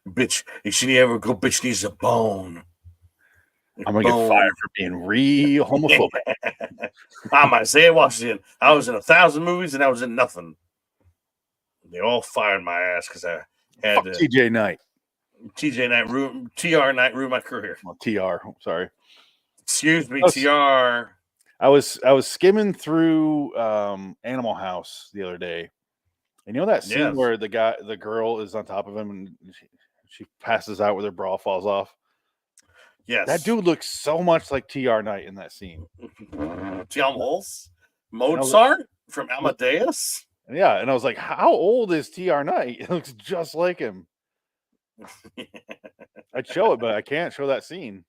Bitch, if she ever go, bitch needs a bone. I'm gonna get fired for being real homophobic. I'm Isaiah Washington. I was in 1,000 movies and I was in nothing. They all fired my ass because I had TJ Knight. TJ Knight ruined TR Knight ruined my career. Well, TR, sorry. Excuse me, TR. I was skimming through Animal House the other day. And you know that scene where the girl is on top of him and she passes out with her bra falls off? Yes. That dude looks so much like TR Knight in that scene. Mozart from Amadeus? Yeah, and I was like, how old is TR Knight? It looks just like him. I'd show it, but I can't show that scene.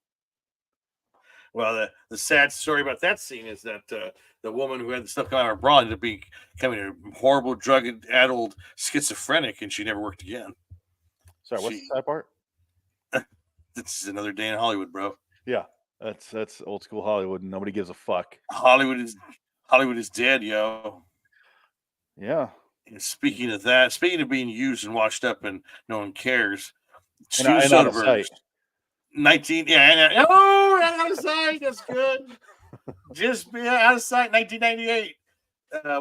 Well, the sad story about that scene is that the woman who had the stuff coming out of her bra ended up becoming a horrible drug-addled schizophrenic, and she never worked again. Sorry, what's the sad part? This is another day in Hollywood, bro. Yeah, that's old school Hollywood, and nobody gives a fuck. Hollywood is dead, yo. Yeah. And speaking of that, speaking of being used and washed up and no one cares, and out of sight. 19, yeah, oh, out of sight, that's good. Just out of sight, 1998.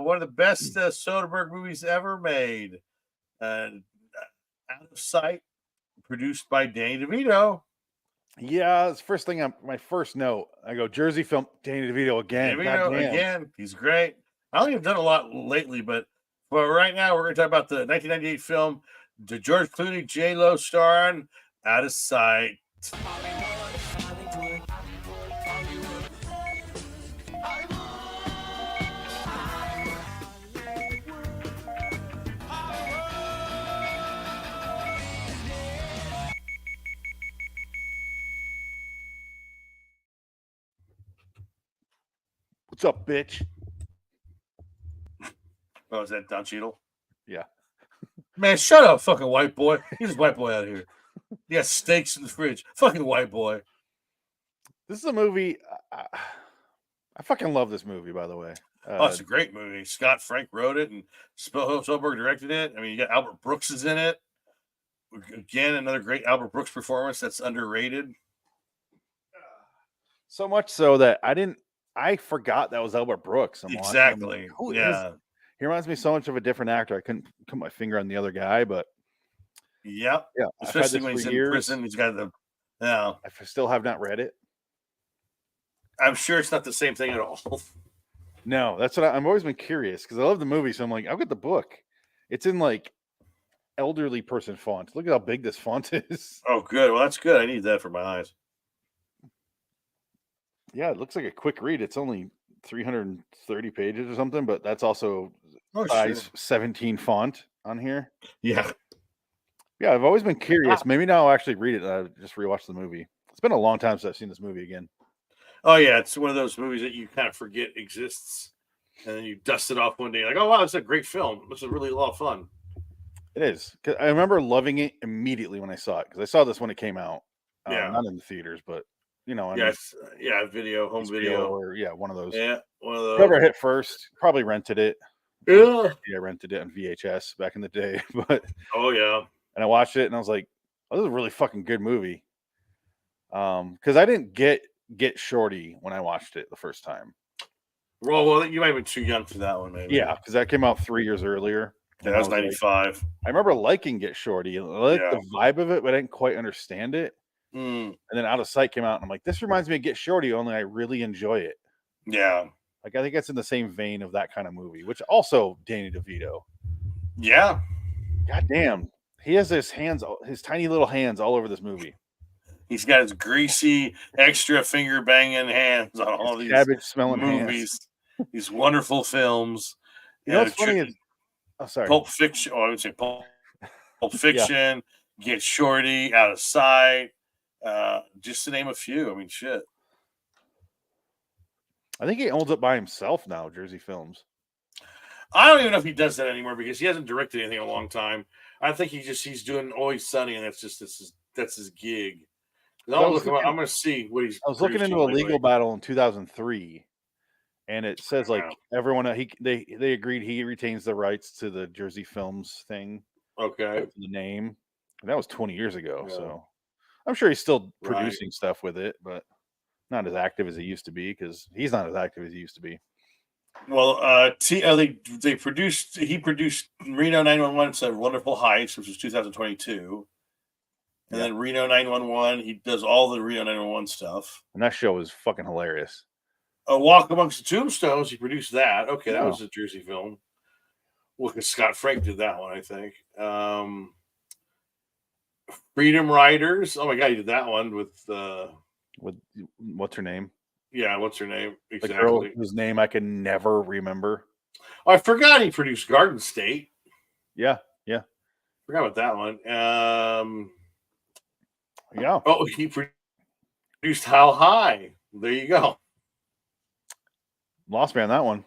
One of the best Soderbergh movies ever made. Out of Sight, produced by Danny DeVito. Yeah, it's first thing my first note. I go, Jersey film, Danny DeVito again. Again, he's great. I don't think I've done a lot lately, but right now we're going to talk about the 1998 film, the George Clooney, J-Lo starring Out of Sight. What's up, bitch? Oh, is that Don Cheadle? Yeah. Man, shut up, fucking white boy. He's a white boy out here. He got steaks in the fridge. Fucking white boy. This is a movie. I fucking love this movie, by the way. It's a great movie. Scott Frank wrote it and Spielberg directed it. I mean, you got Albert Brooks is in it. Again, another great Albert Brooks performance that's underrated. So much so that I forgot that was Albert Brooks. Exactly. Yeah. He reminds me so much of a different actor. I couldn't put my finger on the other guy, but yeah. Especially when he's in prison. He's got I still have not read it. I'm sure it's not the same thing at all. No, that's what I've always been curious because I love the movie. So I'm like, I'll get the book. It's in like elderly person font. Look at how big this font is. Oh, good. Well, that's good. I need that for my eyes. Yeah, it looks like a quick read. It's only 330 pages or something, but that's also size 17 font on here. Yeah. Yeah, I've always been curious. Maybe now I'll actually read it. I just rewatch the movie. It's been a long time since I've seen this movie again. Oh, yeah. It's one of those movies that you kind of forget exists. And then you dust it off one day. Like, oh, wow, it's a great film. This is really a lot of fun. It is. Cause I remember loving it immediately when I saw it. Because I saw this when it came out. Not in the theaters, but, you know. Video, home video. Or, one of those. Yeah, one of those. Whoever hit first, probably rented it. Yeah. I rented it on VHS back in the day. But oh, yeah. And I watched it and I was like, oh, this is a really fucking good movie. Because I didn't get Shorty when I watched it the first time. Well, you might have been too young for that one, maybe. Yeah, because that came out 3 years earlier. Yeah, that was 95. I remember liking Get Shorty. I liked the vibe of it, but I didn't quite understand it. And then Out of Sight came out, and I'm like, this reminds me of Get Shorty, only I really enjoy it. Yeah. Like, I think it's in the same vein of that kind of movie, which also Danny DeVito. Yeah. God damn. He has his tiny little hands all over this movie. He's got his greasy, extra finger banging hands on all these cabbage smelling movies, these wonderful films. You know what's funny is, sorry, Pulp Fiction. Oh, I would say Pulp Fiction, Get Shorty, Out of Sight, just to name a few. I mean, shit. I think he owns it by himself now, Jersey Films. I don't even know if he does that anymore because he hasn't directed anything in a long time. I think he's doing Always Sunny, and that's his gig. I'm going to see what he's. I was looking into a legal battle in 2003, and it says like Wow. everyone they agreed he retains the rights to the Jersey Films thing, Okay. the name. And that was 20 years ago, Yeah. so I'm sure he's still Right. producing stuff with it, but not as active as he used to be because he's not as active as he used to be. Well, they produced. He produced Reno 911. Said Wonderful Heights, which was 2022, and Yeah, then Reno 911. He does all the Reno 911 stuff. and that show is fucking hilarious. A Walk Amongst the Tombstones. He produced that. Okay, that No, was a Jersey film. Well, because Scott Frank did that one, I think. Freedom Riders. Oh my god, he did that one with with what's her name? yeah, what's her name? The girl Exactly. whose name I can never remember. Oh, I forgot he produced Garden State. Yeah, yeah, Forgot about that one. yeah. Oh, he produced How High. There you go. Lost me on that one.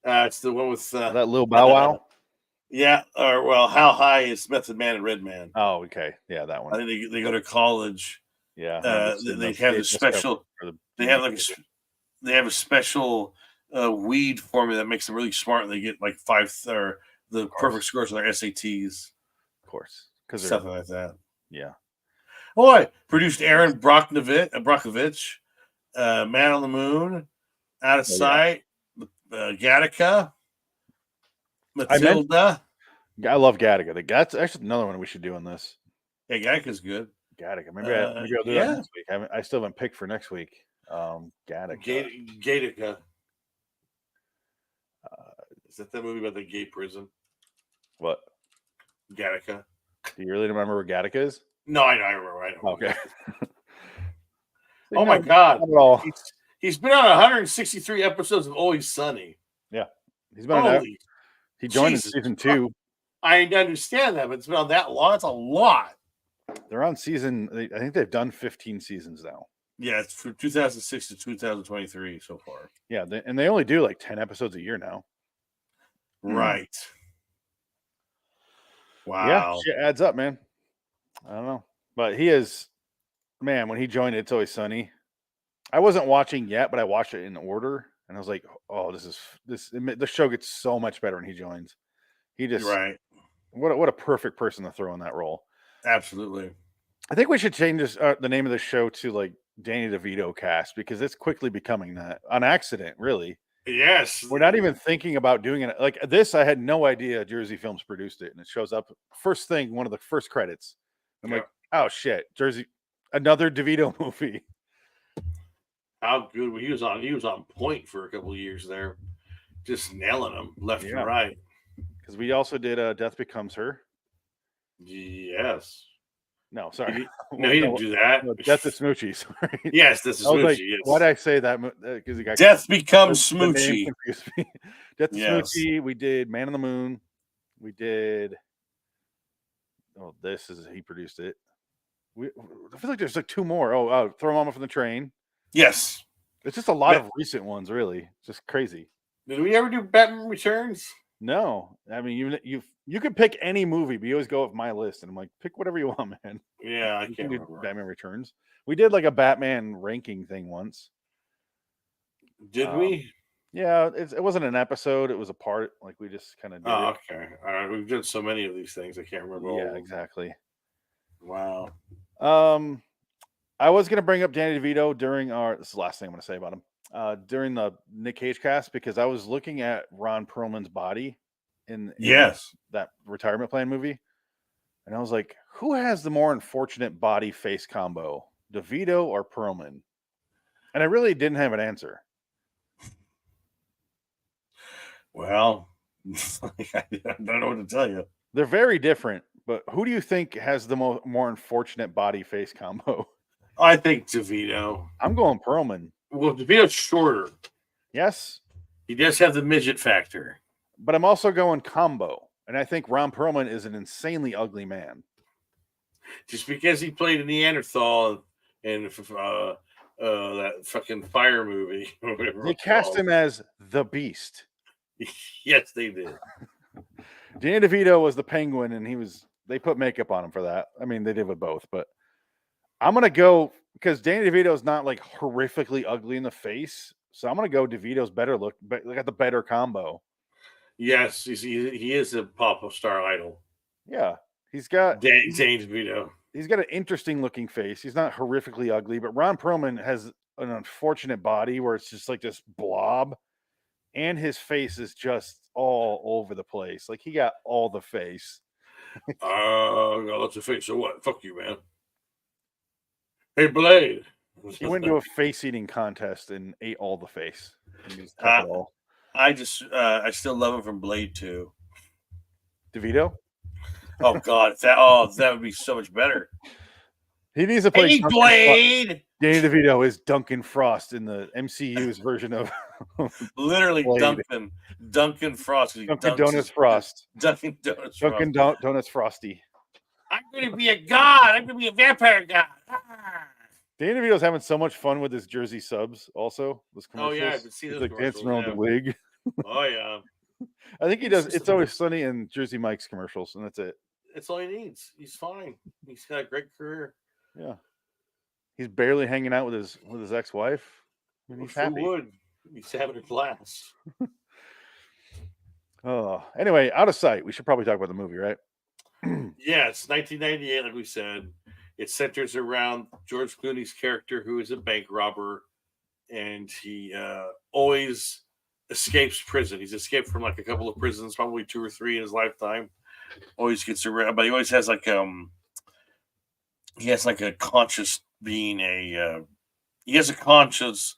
It's the one with That little Bow Wow. yeah, or well, How High is Method Man and Red Man. Oh, okay, yeah, that I one. think they go to college. Yeah, I remember They have this special. They have like they have a special weed formula that makes them really smart. And they get like five or the perfect scores on their SATs. Of course, because Something like that. Yeah. Oh, I produced Aaron Brockovich, Man on the Moon, Out of Sight, Gattaca, Matilda. I love Gattaca. That's actually another one we should do on this. Yeah, Gattaca's good. Gattaca. Maybe I'll do that next week. I still haven't picked for next week. Gattaca. Gattaca. Is that movie about the gay prison? What? Gattaca. Do you really remember where Gattaca is? No, I know. I remember. I know. Okay. Oh my god! He's been on 163 episodes of Always Sunny. Yeah, he's been on. He joined in season 2. I understand that, but it's been on that long. That's a lot. They're on season. I think they've done 15 seasons now. Yeah, it's from 2006 to 2023 so far. Yeah, and they only do like 10 episodes a year now. Right. Wow. Yeah, shit adds up, man. I don't know, but he is, man. When he joined It's Always Sunny, I wasn't watching yet, but I watched it in order, and I was like, "Oh, the show gets so much better when he joins." He just what a perfect person to throw in that role. Absolutely. I think we should change the name of the show to like Danny DeVito cast because it's quickly becoming that on accident, really. Yes. We're not even thinking about doing it like this. I had no idea Jersey Films produced it, and it shows up first thing, one of the first credits. I'm like, oh shit, Jersey, another DeVito movie. How good he was on? He was on point for a couple of years there, just nailing them left and right. Because we also did Death Becomes Her. Yes. No, sorry. No, he didn't do that. No, Death is Smoochie. Sorry. Yes, Death is Smoochie. Like, yes. Why did I say that? Because he got Death Becomes Smoochie. Death is Smoochie. We did Man on the Moon. We did. Oh, he produced it. I feel like there's like 2 more. Oh, Throw Mama from the Train. Yes. It's just a lot of recent ones, really. Just crazy. Did we ever do Batman Returns? No. I mean, you could pick any movie, but you always go with my list, and I'm like, pick whatever you want, man. Yeah, I can't remember. Batman Returns. We did like a Batman ranking thing once. Did we? Yeah, it wasn't an episode. It was a part. Like we just kind of did. Oh, okay. All right. We've done so many of these things. I can't remember. Yeah, exactly. Wow. I was gonna bring up Danny DeVito during this is the last thing I'm gonna say about him. During the Nick Cage cast because I was looking at Ron Perlman's body in that retirement plan movie, and I was like, who has the more unfortunate body face combo, DeVito or Perlman? And I really didn't have an answer. Well, I don't know what to tell you. They're very different, but who do you think has the more unfortunate body face combo? I think DeVito. I'm going Perlman. Well, DeVito's shorter. Yes. He does have the midget factor. But I'm also going combo. And I think Ron Perlman is an insanely ugly man. Just because he played a Neanderthal in that fucking fire movie. They cast him as the Beast. Yes, they did. Danny DeVito was the Penguin, and they put makeup on him for that. I mean, they did with both, but I'm going to go because Danny DeVito is not like horrifically ugly in the face, So I'm gonna go DeVito's better look, but they got the better combo. Yes, he is a pop star idol. Yeah, he's got Danny DeVito. He's got an interesting looking face. He's not horrifically ugly, but Ron Perlman has an unfortunate body where it's just like this blob, and his face is just all over the place. Like he got all the face. Got lots of face. So what? Fuck you, man. Hey, Blade. He went to a face eating contest and ate all the face. And he just took Uh, it all. I still love him from Blade 2. DeVito? Oh God, that would be so much better. He needs to play Hey, Blade. Danny DeVito is Duncan Frost in the MCU's version of literally Blade. Duncan Frost. Dunkin' Donuts Frost. Dunkin' Donuts Frost. Dunkin' Donuts Frosty. I'm gonna be a god. I'm gonna be a vampire god. Danny DeVito's having so much fun with his Jersey subs. Also, those Oh yeah, I commercials. can see He's those like dancing commercials, around the wig. Oh yeah, I think he does. It's Always Sunny and Jersey Mike's commercials, and that's it. That's all he needs. He's fine. He's got a great career. Yeah, he's barely hanging out with his ex-wife. I mean, he's happy. Who would? He's having a blast. Oh, anyway, Out of Sight. We should probably talk about the movie, right? Yeah, it's 1998, like we said. It centers around George Clooney's character, who is a bank robber, and he always escapes prison. He's escaped from like a couple of prisons, probably 2 or 3 in his lifetime. Always gets around, but he always has like he has like a conscious being he has a conscious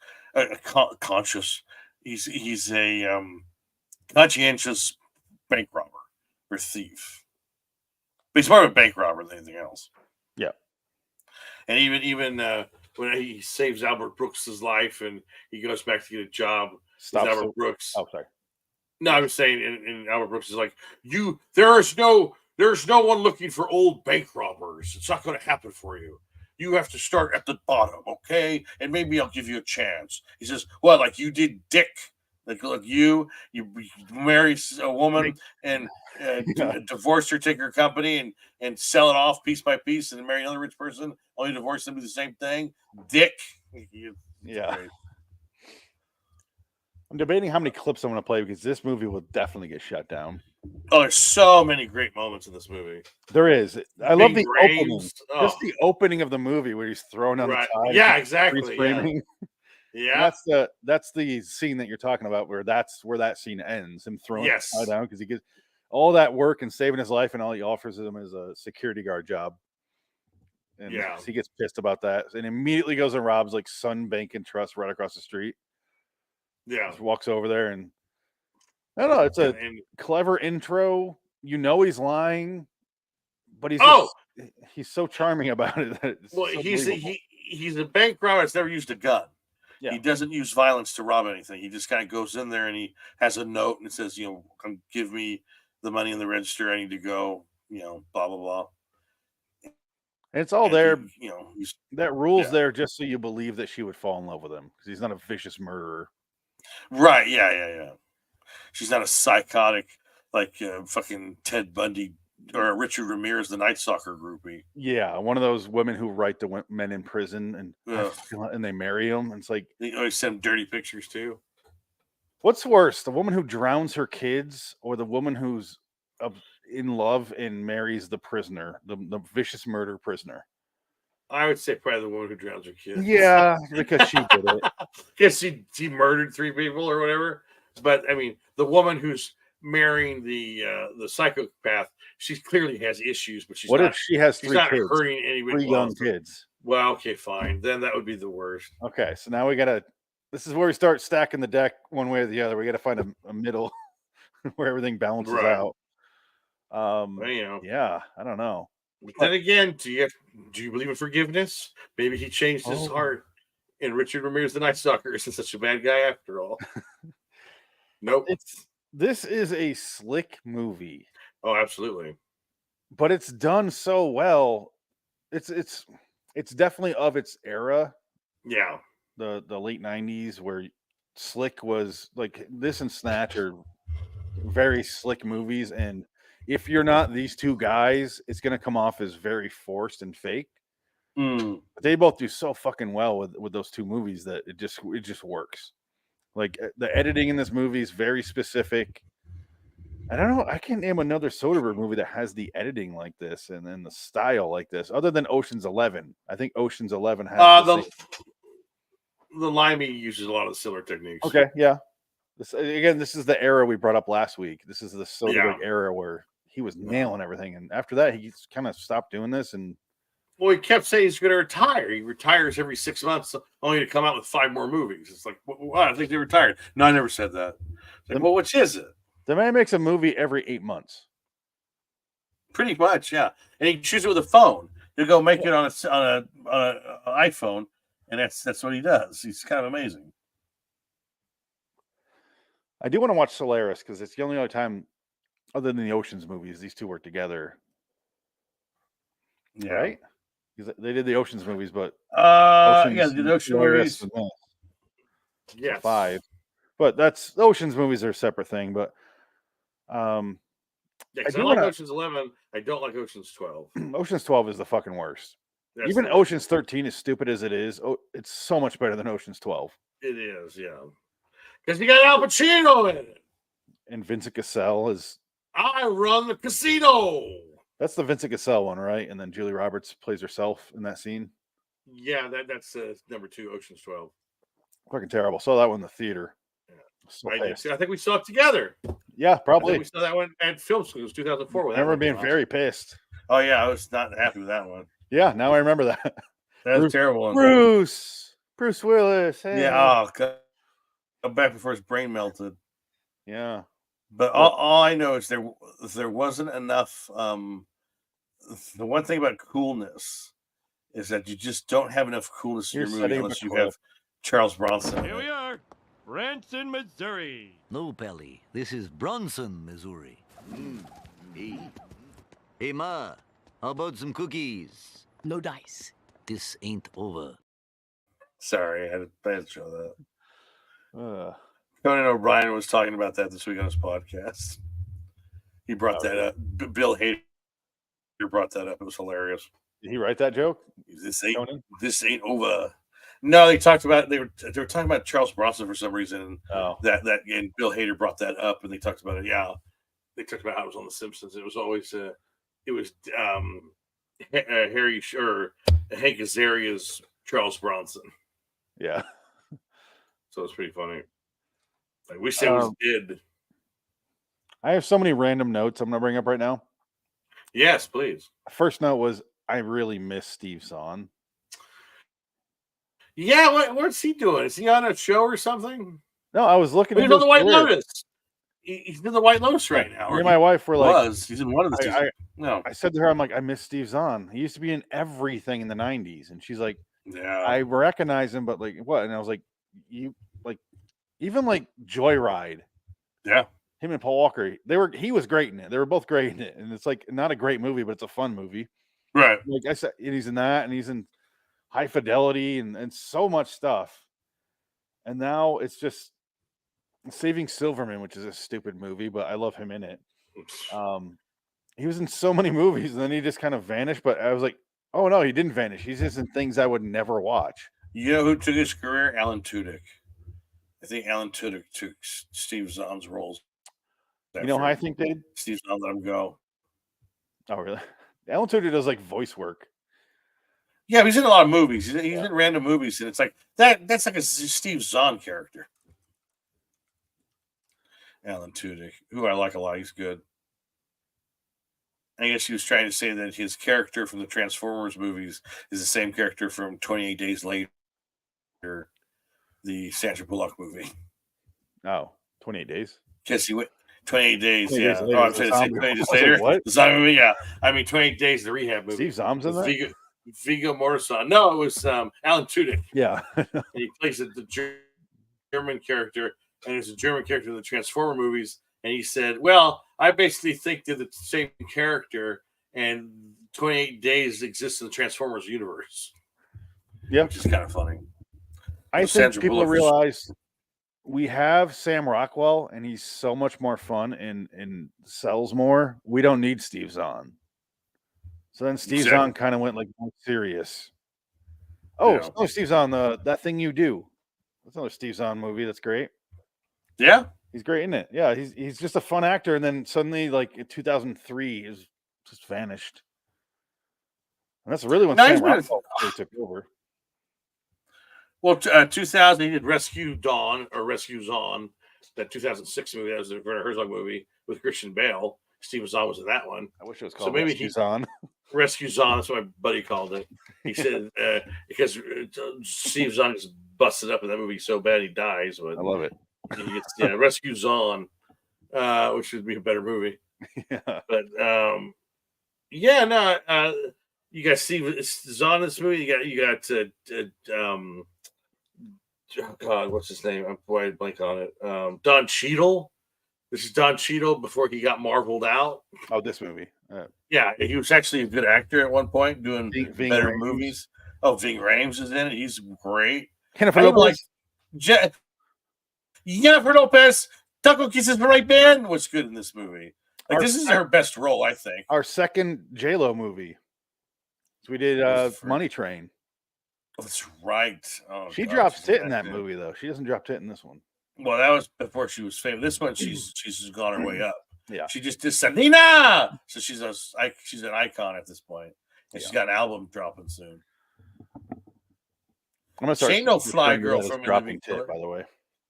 conscious. He's a conscientious bank robber or thief. But he's more of a bank robber than anything else. Yeah. And even when he saves Albert Brooks's life and he goes back to get a job, Albert Brooks. Oh, sorry. No, I was saying, and Albert Brooks is like, there's no one looking for old bank robbers. It's not going to happen for you. You have to start at the bottom, okay? And maybe I'll give you a chance. He says, "What? Like you did, Dick? Like you marry a woman and divorce her, take her company, and sell it off piece by piece, and then marry another rich person, only divorce them, do the same thing, Dick." Yeah. Great. I'm debating how many clips I'm going to play because this movie will definitely get shut down. Oh, there's so many great moments in this movie. There is. I love the opening. Just the opening of the movie where he's thrown on the tide. Yeah, exactly. Yeah. That's the scene that you're talking about where that scene ends. Him throwing the tide down because he gets all that work and saving his life, and all he offers him is a security guard job. And he gets pissed about that and immediately goes and robs like Sun Bank and Trust right across the street. Yeah. Just walks over there and I don't know. It's a clever intro. You know he's lying, but he's so charming about it. That he's a bank robber that's never used a gun. Yeah. He doesn't use violence to rob anything. He just kind of goes in there and he has a note and it says, come give me the money in the register. I need to go, blah, blah, blah. And it's all there. That rule's there just so you believe that she would fall in love with him because he's not a vicious murderer. Right. Yeah. She's not a psychotic like fucking Ted Bundy or Richard Ramirez, the Night Stalker groupie. Yeah, one of those women who write to men in prison and they marry them. And it's like they always send dirty pictures too. What's worse, the woman who drowns her kids or the woman who's in love and marries the prisoner, the vicious murder prisoner? I would say probably the woman who drowns her kids. Yeah, because she did it. Because she murdered 3 people or whatever. But I mean, the woman who's marrying the psychopath, she clearly has issues. But what if she has 3 kids? Hurting anybody. 3 young kids. Well, okay, fine. Then that would be the worst. Okay, so now we gotta. This is where we start stacking the deck one way or the other. We got to find a middle where everything balances out. Yeah, I don't know. But then again, do you believe in forgiveness? Maybe he changed his heart, and Richard Ramirez, the Night Stalker, isn't such a bad guy after all. Nope. This is a slick movie. Oh, absolutely. But it's done so well. It's definitely of its era. Yeah. The late 90s where slick was like this and Snatch are very slick movies, and if you're not these 2 guys, it's going to come off as very forced and fake. But they both do so fucking well with those 2 movies that it just works. Like the editing in this movie is very specific. I don't know. I can't name another Soderbergh movie that has the editing like this and then the style like this, other than Ocean's 11. I think Ocean's 11 has the same. The Limey uses a lot of similar techniques. Okay, yeah. This is the era we brought up last week. This is the Soderbergh era where he was nailing everything, and after that, he kind of stopped doing this. And well, he kept saying he's going to retire. He retires every 6 months, only to come out with 5 more movies. It's like, wow, I think they retired. No, I never said that. Like, well, which is it? The man makes a movie every 8 months. Pretty much, yeah. And he shoots it with a phone. He'll go make it on an iPhone, and that's what he does. He's kind of amazing. I do want to watch Solaris because it's the only other time, other than the Ocean's movies, these two work together. Yeah. Right? Because they did the Ocean's movies, but the Ocean movies. Yes. 5. But that's Ocean's movies are a separate thing. But I like Ocean's 11. I don't like Ocean's 12. Ocean's 12 is the fucking worst. Even Ocean's 13, as stupid as it is, it's so much better than Ocean's 12. It is, yeah. Because you got Al Pacino in it. And Vincent Cassel is... I run the casino. That's the Vincent Cassel one, right? And then Julie Roberts plays herself in that scene. Yeah, that's number 2, Ocean's 12. Fucking terrible. Saw that one in the theater. Yeah. I think we saw it together. Yeah, probably. We saw that one at film school. It was 2004. I remember being very pissed. Oh, yeah. I was not happy with that one. Yeah, now I remember that. That was terrible. Bruce Willis. Hey. Yeah, come back before his brain melted. Yeah. But all I know is there wasn't enough. The one thing about coolness is that you just don't have enough coolness in your movie unless you have Charles Bronson. Here we are, Branson, Missouri. No, Pelly. This is Bronson, Missouri. Hey, Ma. How about some cookies? No dice. This ain't over. Sorry, I had to show that. Conan O'Brien was talking about that this week on his podcast. He brought that up. Bill Hader brought that up. It was hilarious. Did he write that joke? This ain't over. No, they talked about they were talking about Charles Bronson for some reason. That and Bill Hader brought that up, and they talked about it. Yeah, they talked about how it was on The Simpsons. It was always Hank Azaria's Charles Bronson. Yeah, so it's pretty funny. I wish it was dead. I have so many random notes I'm going to bring up right now. Yes, please. First note was I really miss Steve Zahn. Yeah, what's he doing? Is he on a show or something? No, I was looking. He's on the White Lotus. He's in the White Lotus right now. Me and my wife were like, he's in one of the seasons. No, I said to her, I'm like, I miss Steve Zahn. He used to be in everything in the 90s, and she's like, yeah, I recognize him, but like what? And I was like, you like, even like Joyride. Yeah. Him and Paul Walker, he was great in it. They were both great in it. And it's like not a great movie, but it's a fun movie. Right. Like I said, and he's in that, and he's in High Fidelity and so much stuff. And now it's just Saving Silverman, which is a stupid movie, but I love him in it. He was in so many movies, and then he just kind of vanished. But I was like, oh no, he didn't vanish. He's just in things I would never watch. You know who took his career? Alan Tudyk. I think Alan Tudyk took Steve Zahn's roles. You know how I think they did? Steve Zahn let him go. Oh, really? Alan Tudyk does like voice work. Yeah, he's in a lot of movies. He's in random movies, and it's like that's like a Steve Zahn character. Alan Tudyk, who I like a lot. He's good. I guess he was trying to say that his character from the Transformers movies is the same character from 28 Days Later, the Sandra Bullock movie. Oh, 28 Days? Because he went 28 Days, 28 yeah. Days later, I'm saying 28 Days Later. What? The zombie movie, yeah. I mean, 28 Days, the rehab movie. Steve Zahn's in that? Viggo Mortensen. No, it was Alan Tudyk. Yeah. And he plays the German character, and there's a German character in the Transformer movies. And he said, well, I basically think they're the same character, and 28 Days exists in the Transformers universe. Yeah. Which is kind of funny. I think people realize we have Sam Rockwell, and he's so much more fun and sells more. We don't need Steve Zahn. So then Steve Zahn kind of went like more serious. Oh, Steve Zahn, That Thing You Do. That's another Steve Zahn movie. That's great. Yeah. He's great in it. Yeah, he's just a fun actor, and then suddenly, like in 2003, he's just vanished. And that's really when No, he's Sam been. Rockwell really took over. Well, 2000, he did Rescue Dawn or Rescue Zahn, that 2006 movie. That was a Werner Herzog movie with Christian Bale. Steven Zahn was in that one. I wish it was So called maybe Rescue's on. Rescue Zahn. That's what my buddy called it. He said because Steve Zahn is busted up in that movie so bad he dies. But I love it. he gets, Rescue Zahn, which would be a better movie. Yeah. But you got Steve Zahn in this movie. You got oh God, what's his name? I'm quite blank on it. Don Cheadle. This is Don Cheadle before he got marveled out. Oh, this movie. Yeah, he was actually a good actor at one point, doing Ving better Rhames. movies. Oh, Ving Rhames is in it. He's great. Jennifer I even Lopez. Jennifer Lopez. Taco Kisses the Right Band was good in this movie. Like, Our this is her best role, I think. Our second J-Lo movie. So we did Money Train. That's right. Oh, She God, drops she's tit in that good. movie, though. She doesn't drop tit in this one. Well, that was before she was famous. This one, she's gone her way up. Yeah. She just did Selena, so she's an icon at this point, and she's got an album dropping soon. I'm gonna start. She ain't no fly girl that as from dropping Living tit, Color. by the way.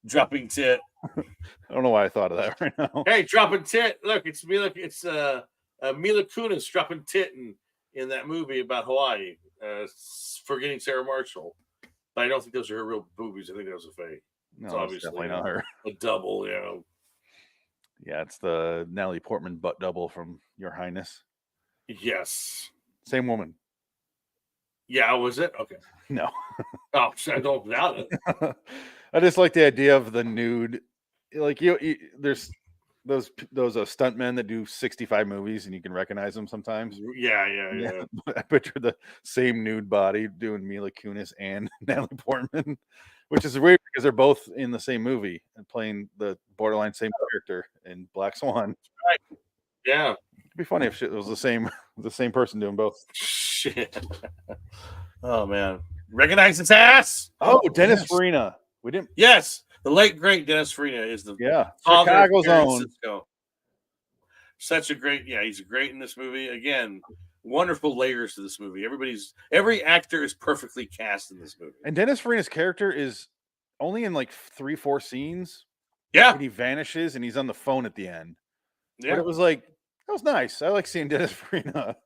Dropping tit. I don't know why I thought of that right now. Hey, dropping tit. Look, it's Mila Kunis dropping tit in that movie about Hawaii, forgetting Sarah Marshall. But I don't think those are her real boobies. I think that was a fake. No, It's it's obviously definitely not her. a double, Yeah, it's the Natalie Portman butt double from Your Highness. Yes. Same woman. Yeah, was it? Okay. No. Oh, I don't doubt it. I just like the idea of the nude. Like you there's those stuntmen that do 65 movies and you can recognize them sometimes. Yeah. I picture the same nude body doing Mila Kunis and Natalie Portman, which is weird because they're both in the same movie and playing the borderline same character in Black Swan. Right. Yeah. It'd be funny if it was the same person doing both. Shit. Oh man. Recognize his ass? Oh, Dennis Farina. We didn't. Yes. The late great Dennis Farina is the Chicago's own. Such a great, he's great in this movie. Again, wonderful layers to this movie. Every actor is perfectly cast in this movie. And Dennis Farina's character is only in like 3-4 scenes. Yeah. And he vanishes and he's on the phone at the end. Yeah. But it was like, that was nice. I like seeing Dennis Farina.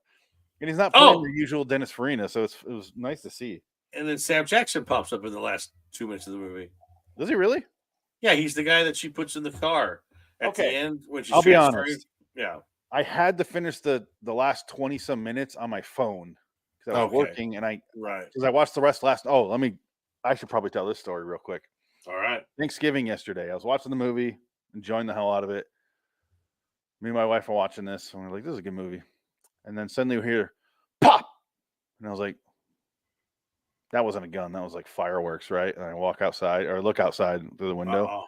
And he's not playing the usual Dennis Farina, so it was nice to see. And then Sam Jackson pops up in the last 2 minutes of the movie. Does he really? Yeah, he's the guy that she puts in the car at the end when she's I'll be honest. Yeah. I had to finish the last 20 some minutes on my phone because I was working and because I watched the rest last. I should probably tell this story real quick. All right. Thanksgiving yesterday, I was watching the movie, enjoying the hell out of it. Me and my wife are watching this, and we're like, "This is a good movie." And then suddenly we hear pop, and I was like, "That wasn't a gun. That was like fireworks, right?" And I look outside through the window. Uh-oh.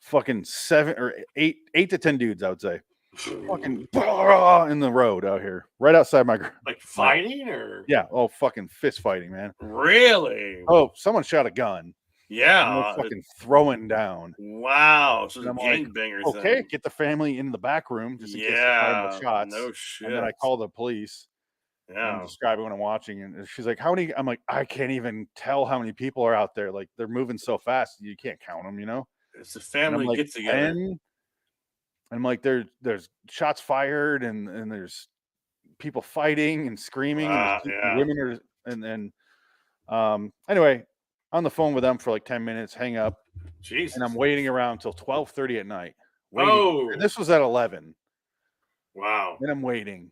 Fucking 7 or 8 to 10 dudes, I would say. Fucking in the road out here, right outside my. Like fighting or? Yeah. Oh, fucking fist fighting, man. Really? Oh, someone shot a gun. Yeah. Fucking throwing down. Wow. So it's a gangbanger thing. Okay, get the family into the back room just in case they shots. No shit. And then I call the police. Yeah. I'm describing what I'm watching, and she's like, "How many?" I'm like, "I can't even tell how many people are out there. Like they're moving so fast, you can't count them. You know." It's a family get together. I'm like, there's shots fired, and there's people fighting and screaming, and women are, and then anyway, on the phone with them for like 10 minutes, hang up. Jesus. And I'm waiting around till 12:30 at night. Waiting. Oh. And this was at 11. Wow. And I'm waiting.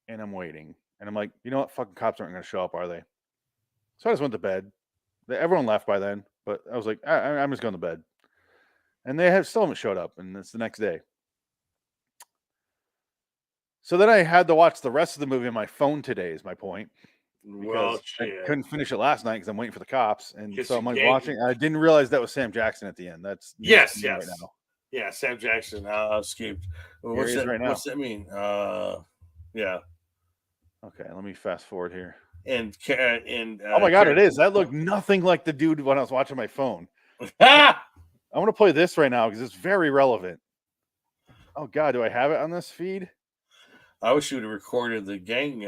And I'm like, you know what? Fucking cops aren't going to show up, are they? So I just went to bed. Everyone left by then, but I was like, I'm just going to bed. And they still haven't showed up, and it's the next day. So then I had to watch the rest of the movie on my phone today, is my point. Because I couldn't finish it last night because I'm waiting for the cops. And so I'm like watching. I didn't realize that was Sam Jackson at the end. That's yes. Right now. Yeah, Sam Jackson escaped. What's that mean? Yeah. Okay, let me fast forward here. And oh my God, it is. That looked nothing like the dude when I was watching my phone. I'm gonna play this right now because it's very relevant. Oh God, do I have it on this feed? I wish you would have recorded the gang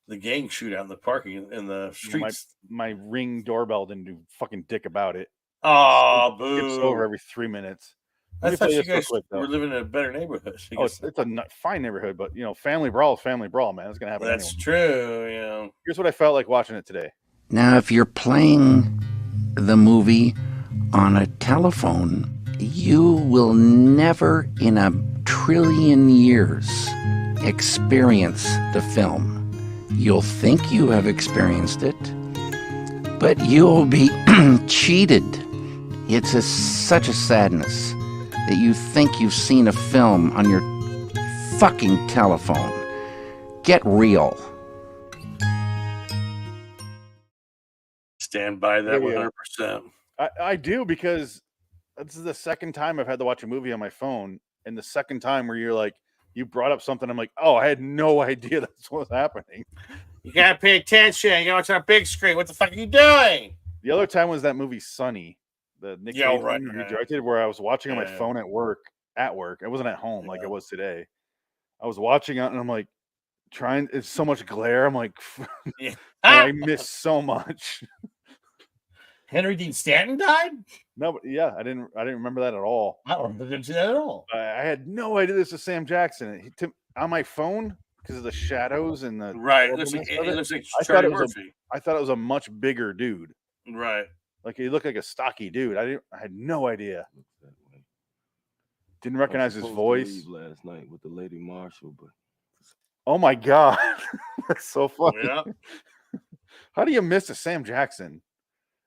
shootout in the parking in the streets. My Ring doorbell didn't do fucking dick about it. Oh, It skips boo! over every 3 minutes. Let I me thought play you this real guys quick, though. were living in a better neighborhood. Oh, it's a fine neighborhood, but family brawl is family brawl, man. It's gonna happen. That's anyway. true. Yeah. Here's what I felt like watching it today. Now, if you're playing the movie on a telephone, you will never in a trillion years experience the film. You'll think you have experienced it, but you'll be cheated. It's such a sadness that you think you've seen a film on your fucking telephone. Get real. Stand by that Yeah. 100%. I do, because this is the second time I've had to watch a movie on my phone, and the second time where you're like, you brought up something, I'm like, oh, I had no idea that's what was happening. You gotta pay attention. You gotta watch on a big screen. What the fuck are you doing? The other time was that movie Sunny, the Nick Cage right, movie yeah. he directed, where I was watching on my Yeah. phone at work. I wasn't at home like Yeah. it was today. I was watching it, and I'm like, it's so much glare. I'm like, Yeah. I missed so much. Henry Dean Stanton died? No, but yeah, I didn't remember that at all. I didn't see that at all. I had no idea this was Sam Jackson. On my phone, because of the shadows and the Right. It horribleness looks of it, like I thought Charlie it was Murphy. I thought it was a much bigger dude. Right. Like, he looked like a stocky dude. I had no idea. Didn't recognize his voice. Last night with the lady marshal, but Oh my God, that's so funny. Yeah. How do you miss a Sam Jackson?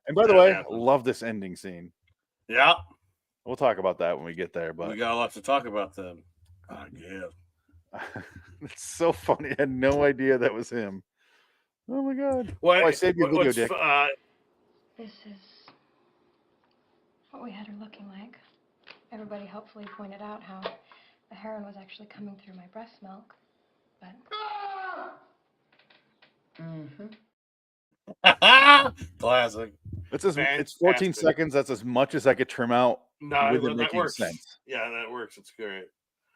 And by the That way, happens. love this ending scene. Yeah. We'll talk about that when we get there. We But got a lot to talk about then. Yeah. it's so funny. I had no idea that was him. Oh my God. What, I saved your video, Dick. This is what we had her looking like. Everybody helpfully pointed out how the heroin was actually coming through my breast milk, but... Classic. It's 14 Fantastic. seconds. That's as much as I could trim out No, with it that making works. sense. Yeah, that works. It's great.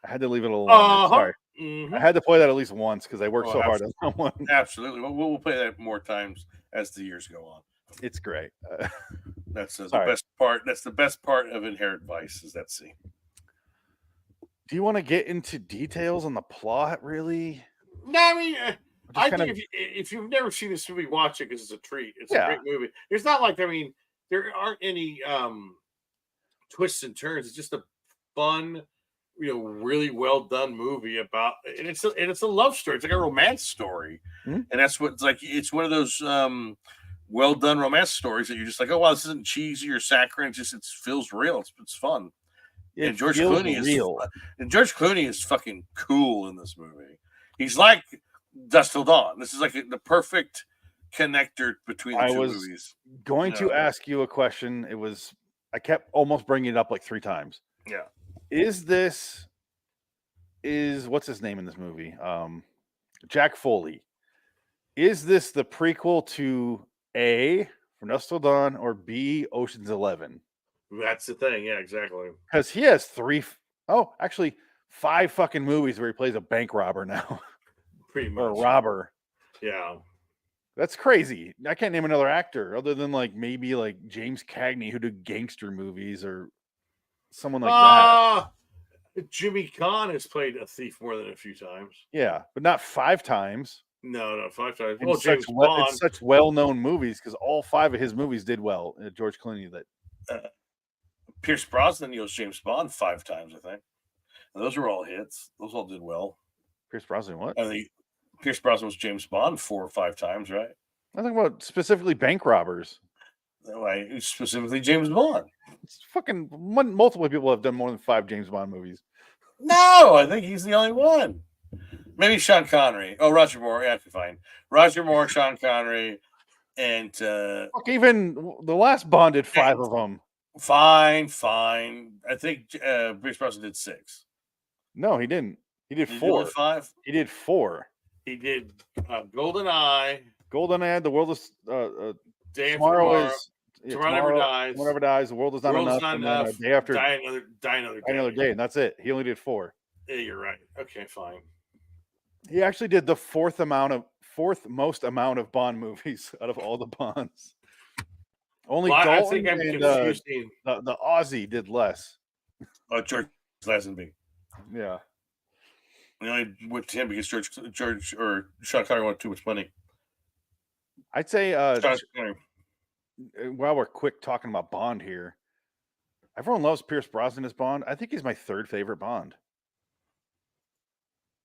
I had to leave it alone. Sorry. Mhm. I had to play that at least once because I worked Oh, so hard on that one. Absolutely. We'll play that more times as the years go on. It's great. That's the Sorry. best part. That's the best part of Inherent Vice is that scene. Do you want to get into details on the plot, really? No, I mean, I kind think if you've never seen this movie, watch it because it's a treat. It's Yeah. a great movie. It's not like, I mean, there aren't any twists and turns. It's just a fun, really well done movie about, and it's a love story. It's like a romance story, Mhm. and that's what it's like. It's one of those well done romance stories that you're just like, oh wow, this isn't cheesy or saccharine. It feels real. It's fun. It And George feels Clooney real. George Clooney is fucking cool in this movie. He's like Dusk Till Dawn. This is like the perfect connector between the two movies. Going to ask you a question. I kept almost bringing it up like 3 times. Yeah. What's his name in this movie? Jack Foley. Is this the prequel to A, From Dusk Till Dawn, or B, Ocean's 11? That's the thing. Yeah, exactly. Because he has 5 fucking movies where he plays a bank robber now. Pretty Or a much. robber. Yeah. That's crazy. I can't name another actor other than maybe James Cagney, who did gangster movies, or someone like that. Jimmy Kahn has played a thief more than a few times. Yeah, but not 5 times. No, not 5 times. In Well, James Bond. in such well-known movies, because all 5 of his movies did well. George Clooney, Pierce Brosnan was James Bond 5 times, I think. And those were all hits. Those all did well. Pierce Brosnan, what? I think Pierce Brosnan was James Bond 4 or 5 times, right? I'm talking about specifically bank robbers. Like, specifically James Bond. It's fucking multiple people have done more than 5 James Bond movies. No, I think he's the only one. Maybe Sean Connery. Oh, Roger Moore. Yeah, fine. Roger Moore, Sean Connery, and Fuck, even the last Bond did 5 of them. Fine. I think Pierce Brosnan did 6. No, he didn't. He did Did he 4. do 5? He did 4. He did Golden Eye. GoldenEye, The World is Day After Tomorrow Tomorrow. is Tomorrow Never Dies. Tomorrow Never Dies. The World Is Not Enough. Not and enough. then a day after. Die another day. And that's it. He only did 4. Yeah, you're right. Okay, fine. He actually did the fourth most amount of Bond movies out of all the Bonds. Only Dalton I think I'm confusing. The Aussie did less. Oh, George Lazenby. Yeah. I only went to him because George or Sean Connery wanted too much money. I'd say while we're quick talking about Bond here, everyone loves Pierce Brosnan as Bond. I think he's my 3rd favorite Bond.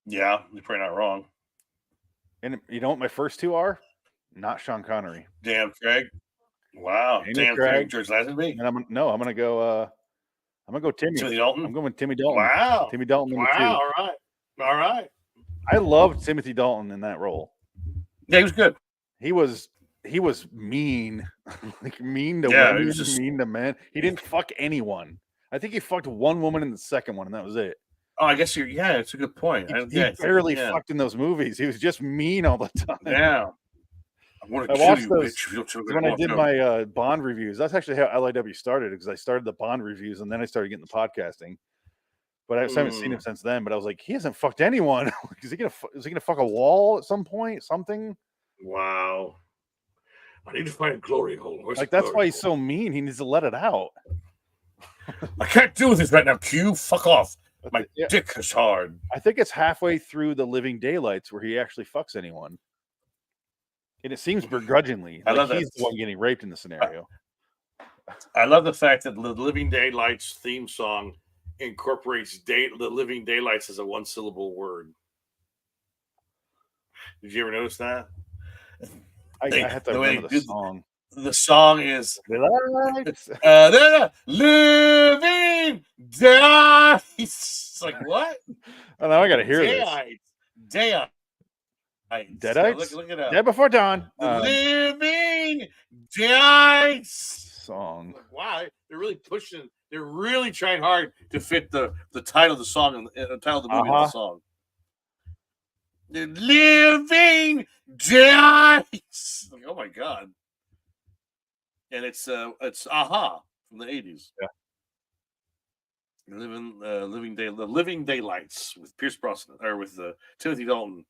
Yeah, you're probably not wrong. And you know what my first 2 are? Not Sean Connery. Damn Craig. Wow. Damn Craig. George Lazenby. And I'm gonna go Timmy. Timothy Dalton. I'm going with Timmy Dalton. Wow. Timmy Dalton. Wow. All right. I loved Timothy Dalton in that role. Yeah, he was good. He was mean, like mean to women, he was mean to men. He didn't fuck anyone. I think he fucked one woman in the second one, and that was it. Oh, I guess it's a good point. He barely fucked in those movies. He was just mean all the time. Yeah. I watched those when I did my Bond reviews. That's actually how LIW started, because I started the Bond reviews and then I started getting the podcasting. But I haven't seen him since then. But I was like, he hasn't fucked anyone. Is he gonna fuck a wall at some point? Something? Wow. I need to find a glory hole. That's why he's so mean. He needs to let it out. I can't do this right now, Q. Fuck off. My dick is hard. I think it's halfway through The Living Daylights where he actually fucks anyone. And it seems begrudgingly. He's the one getting raped in the scenario. I love the fact that the Living Daylights theme song incorporates the Living Daylights as a 1-syllable word. Did you ever notice that? I have to remember the song. The song is Living Daylights. It's like, what? Oh, now I got to hear this. Deadites? Look it up. Dead Before Dawn. Living Daylights song. Wow, they're really pushing. They're really trying hard to fit the title of the song and the title of the movie and the song. The Living Daylights. Like, oh my god! And it's Aha from the 80s. Yeah. The Living Daylights with Pierce Brosnan or with Timothy Dalton.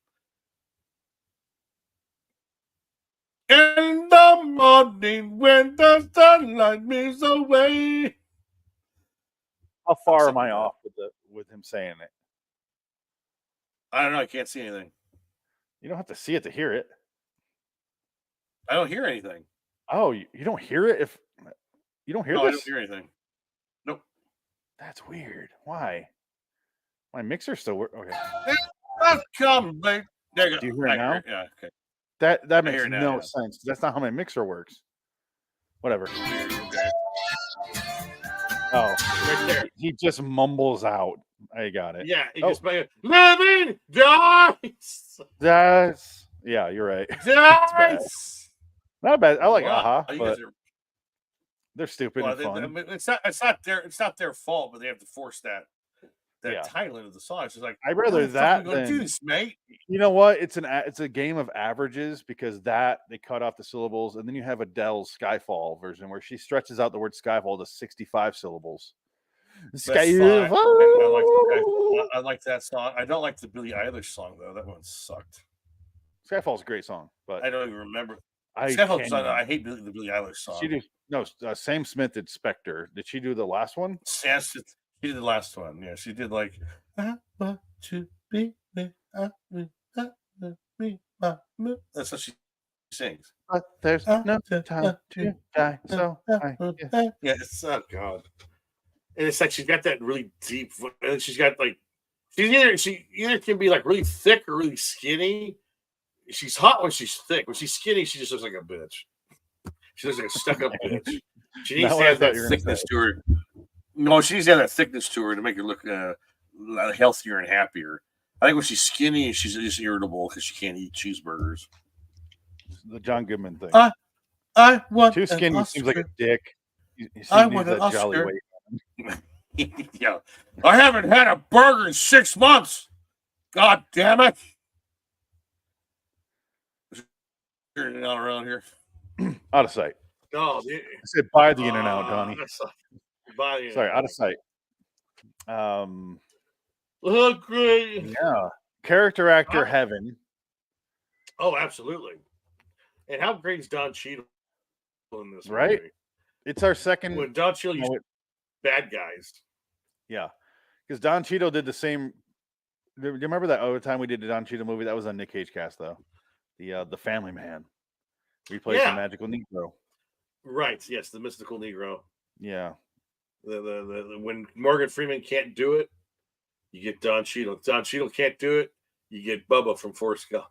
In the morning when the sunlight moves away. How far am I off with him saying it? I don't know. I can't see anything. You don't have to see it to hear it. I don't hear anything. Oh, you don't hear it? If you don't hear this? I don't hear anything. Nope. That's weird. Why? My mixer's still working. Okay. Come, babe. There you go. Do you hear it now? Yeah, okay. That makes no sense. That's not how my mixer works. Whatever. Oh, right there. He just mumbles out. I got it. Yeah, he just by Living Dice. Yeah, you're right. Dice. Not bad. I like Aha, but they're stupid and fun. I mean, it's not their fault, but they have to force that title into the song. It's just like, I'd rather that than do this, mate. You know what? It's a game of averages, because they cut off the syllables, and then you have Adele's Skyfall version where she stretches out the word Skyfall to 65 syllables. Skyfall. I like that song. I don't like the Billie Eilish song though. That one sucked. Skyfall's a great song, but I don't even remember. I hate the Billie Eilish song. Sam Smith did Spectre. Did she do the last one? She did the last one. Yeah, she did like I want to be me. That's what she sings. But there's no time to die. So it's oh god. And it's like she's got that really deep. And she's got like she either can be like really thick or really skinny. She's hot when she's thick. When she's skinny, she just looks like a bitch. She looks like a stuck-up bitch. She needs to have that thickness to her. No, she needs to have that thickness to her to make her look healthier and happier. I think when she's skinny, she's just irritable because she can't eat cheeseburgers. The John Goodman thing. I want too skinny. Seems like a dick. I want an Oscar. Yeah, I haven't had a burger in 6 months. God damn it! Turning it out around here. Out of sight. No, I said by the in and out, Donnie. By the Sorry, out of sight. Look great. Yeah. Character actor heaven. Oh, absolutely. And how great is Don Cheadle in this Right? movie? It's our second. When Don Cheadle used bad guys. Yeah. Because Don Cheadle did the same. Do you remember that other time we did the Don Cheadle movie? That was on Nick Cage cast, though. The Family Man. We played the magical Negro. Right. Yes, the mystical Negro. Yeah. The when Morgan Freeman can't do it, you get Don Cheadle. If Don Cheadle can't do it, you get Bubba from Forrest Gump.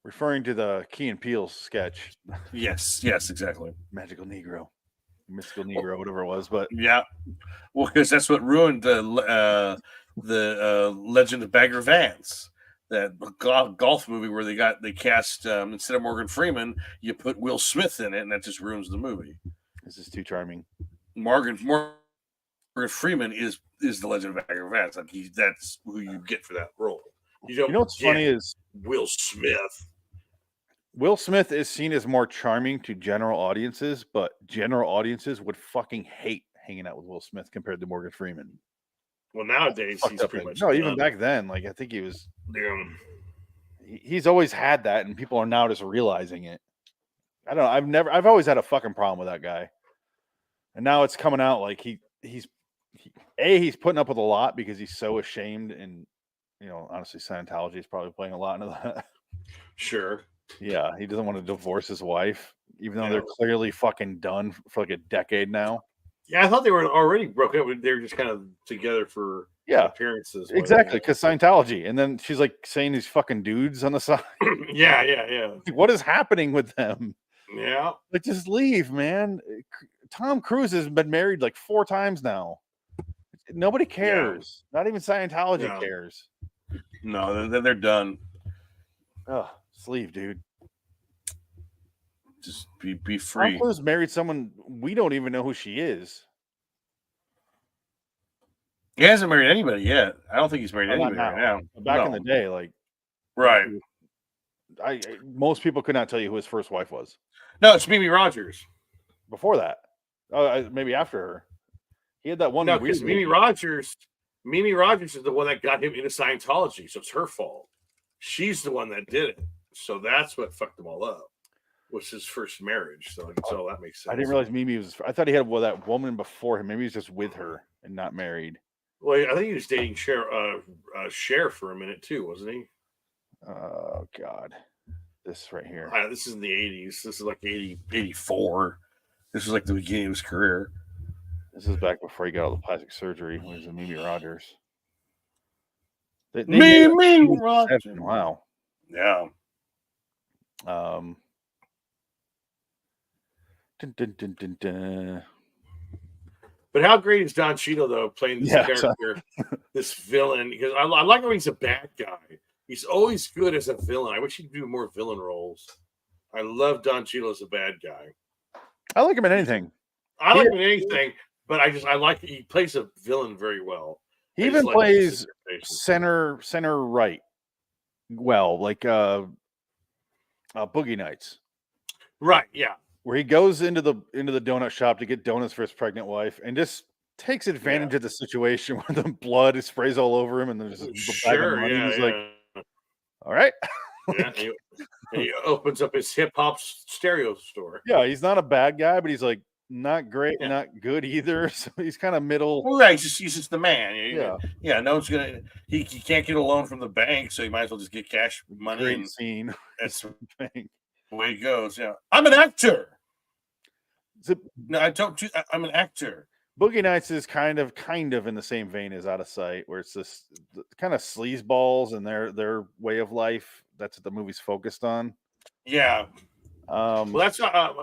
Referring to the Key and Peele sketch. Yes, exactly. Magical Negro. Mystical Negro, whatever it was. But yeah. Well, because that's what ruined the Legend of Bagger Vance. That golf movie where they cast instead of Morgan Freeman, you put Will Smith in it, and that just ruins the movie. This is too charming. Morgan Freeman is the Legend of Bagger Vance. Like that's who you get for that role. You know what's funny is Will Smith. Will Smith is seen as more charming to general audiences, but general audiences would fucking hate hanging out with Will Smith compared to Morgan Freeman. Well, nowadays he's pretty much even back then. Like I think he was. He's always had that, and people are now just realizing it. I don't know. I've always had a fucking problem with that guy, and now it's coming out like he's putting up with a lot because he's so ashamed, and honestly, Scientology is probably playing a lot into that. Sure. Yeah, he doesn't want to divorce his wife, even though they're clearly fucking done for like a decade now. Yeah, I thought they were already broken up. They were just kind of together for appearances. Exactly, because Scientology. And then she's like saying these fucking dudes on the side. yeah. What is happening with them? Yeah. Like, just leave, man. Tom Cruise has been married like 4 times now. Nobody cares. Not even Scientology cares. No, they're done. Oh, just leave, dude. Just be free. Tom Cruise married someone we don't even know who she is. He hasn't married anybody yet. I don't think he's married anybody right now. Back in the day, like right. Most people could not tell you who his first wife was. No, it's Mimi Rogers. Before that, maybe after her, he had that one. No, because Mimi Rogers is the one that got him into Scientology, so it's her fault. She's the one that did it, so that's what fucked them all up. Was his first marriage, so that makes sense. I didn't realize Mimi was. I thought he had that woman before him. Maybe he's just with her and not married. Well, I think he was dating Cher for a minute too, wasn't he? Oh God, this right here. This is in the 80s. This is like 84. This is like the beginning of his career. This is back before he got all the plastic surgery. When he was in Mimi Rogers. Mimi Rogers. Wow. Yeah. Dun, dun, dun, dun. But how great is Don Cheadle though playing this character, this villain? Because I like how he's a bad guy. He's always good as a villain. I wish he'd do more villain roles. I love Don Cheadle as a bad guy. I like him in anything. I like him in anything, but I like he plays a villain very well. He even plays center right well, like Boogie Nights. Right, yeah. Where he goes into the donut shop to get donuts for his pregnant wife and just takes advantage of the situation where the blood sprays all over him and there's a bag of money. He's like, all right. He opens up his hip hop stereo store. Yeah, he's not a bad guy, but he's like not great, not good either. So he's kind of middle. Well, right, he's just the man. Yeah. No one's gonna. He can't get a loan from the bank, so he might as well just get cash money. Great scene. That's the way it goes. Yeah, I'm an actor. No, I don't. I'm an actor. Boogie Nights is kind of in the same vein as Out of Sight, where it's this kind of sleazeballs and their way of life. That's what the movie's focused on. Yeah. Well, that's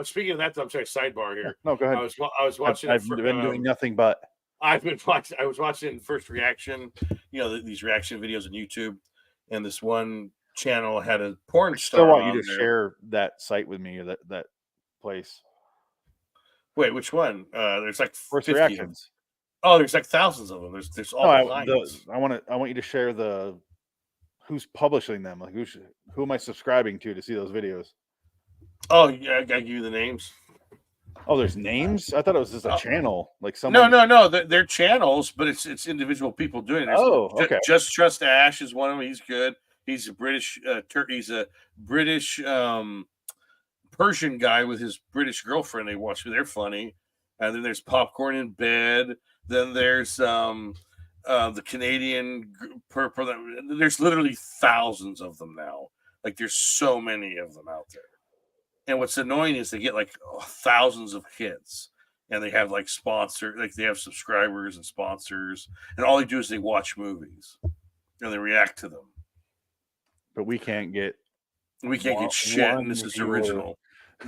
speaking of that. I'm sorry. Sidebar here. No, go ahead. I was watching. I've been doing nothing but. I was watching First Reaction. These reaction videos on YouTube, and this one channel had a porn star. I still want you to share that site with me, or that place. Wait, which one? There's like First Reactions. Oh, there's like thousands of them. There's all kinds. I want you to share who's publishing them. Like who am I subscribing to see those videos? Oh yeah, I gotta give you the names. Oh, there's names? I thought it was just a channel. Like someone. No. They're channels, but it's individual people doing it. Okay. Just Trust Ash is one of them. He's good. He's a British. He's a British Persian guy with his British girlfriend. They watch. They're funny. And then there's Popcorn in Bed. Then there's the Canadian purple. There's literally thousands of them now. Like there's so many of them out there. And what's annoying is they get like thousands of hits, and they have like they have subscribers and sponsors, and all they do is they watch movies and they react to them. But we can't get shit, and this is original.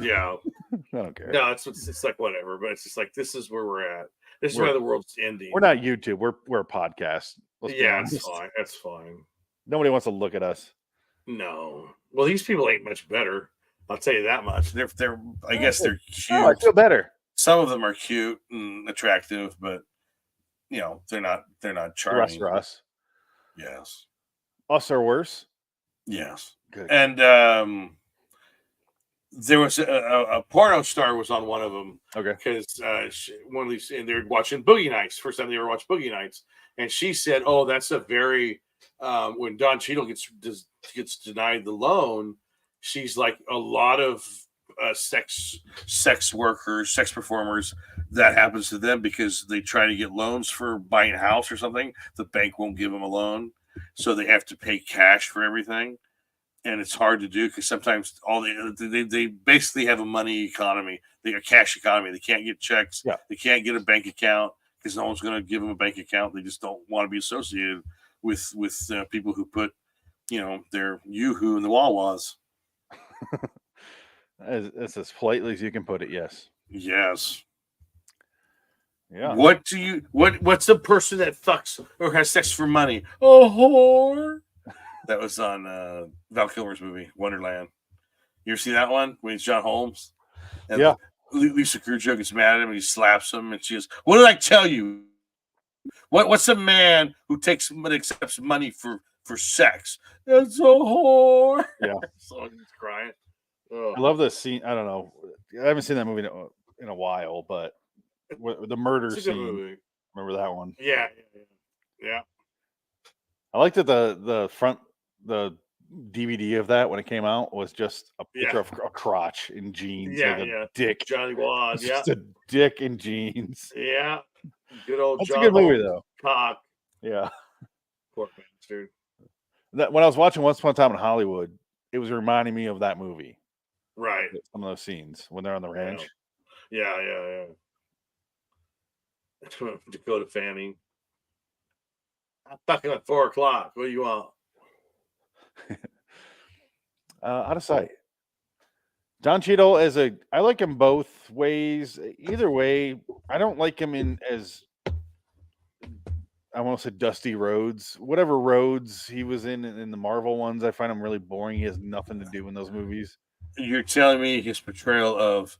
Yeah, I don't care. No, it's like whatever, but it's just like this is where we're at. This is why the world's ending. We're not YouTube. We're a podcast. It's fine. That's fine. Nobody wants to look at us. No. Well, these people ain't much better. I'll tell you that much. I guess they're cute. Oh, I feel better. Some of them are cute and attractive, but they're not charming. Russ. Yes. Us are worse. Yes. Good. And there was a porno star was on one of them. Okay. Because one of these, and they're watching Boogie Nights. First time they ever watched Boogie Nights, and she said, "Oh, that's a very when Don Cheadle gets denied the loan." She's like, a lot of sex workers, sex performers, that happens to them because they try to get loans for buying a house or something. The bank won't give them a loan, so they have to pay cash for everything, and it's hard to do because sometimes they basically have a money economy, a cash economy. They can't get checks. Yeah. They can't get a bank account because no one's going to give them a bank account. They just don't want to be associated with people who put their Yoo-hoo in the Wawas. It's as politely as you can put it. Yes. Yeah. What's a person that fucks or has sex for money? A whore. That was on Val Kilmer's movie Wonderland. You ever see that one when he's John Holmes? And yeah. Lisa Kudrow gets mad at him and he slaps him and she goes, "What did I tell you? What's a man who accepts money for sex? It's a whore." Yeah. So he's crying. I love this scene. I don't know. I haven't seen that movie in a while, but the murder scene. Movie. Remember that one? Yeah. I liked that the DVD of that when it came out was just a picture of a crotch in jeans. Yeah, dick. Johnny Wad. Yeah. Just a dick in jeans. Yeah. Good old That's John a good movie, Holmes though. Cock. Yeah. Poor bastard. That when I was watching Once Upon a Time in Hollywood, it was reminding me of that movie. Right. Some of those scenes when they're on the ranch. Yeah. Dakota Fanning. I'm fucking at 4:00. What do you want? Out of sight. Don Cheadle I like him both ways. Either way, I don't like him in as I want to say Dusty Rhodes. Whatever Rhodes he was in the Marvel ones, I find him really boring. He has nothing to do in those movies. You're telling me his portrayal of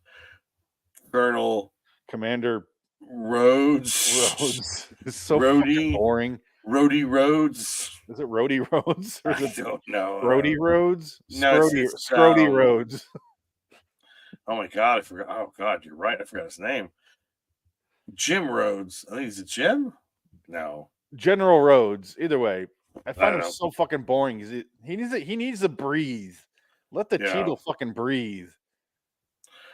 Commander Rhodes is so fucking boring. Rhodey Rhodes. Is it Rhodey Rhodes? Or I don't know. Rhodey Rhodes? No, Scrody Rhodes. Oh my God, I forgot. Oh God, you're right. I forgot his name. Jim Rhodes. I think he's a Jim? No. General Rhodes. Either way. I find him so fucking boring. He needs to breathe. Let the Cheadle fucking breathe.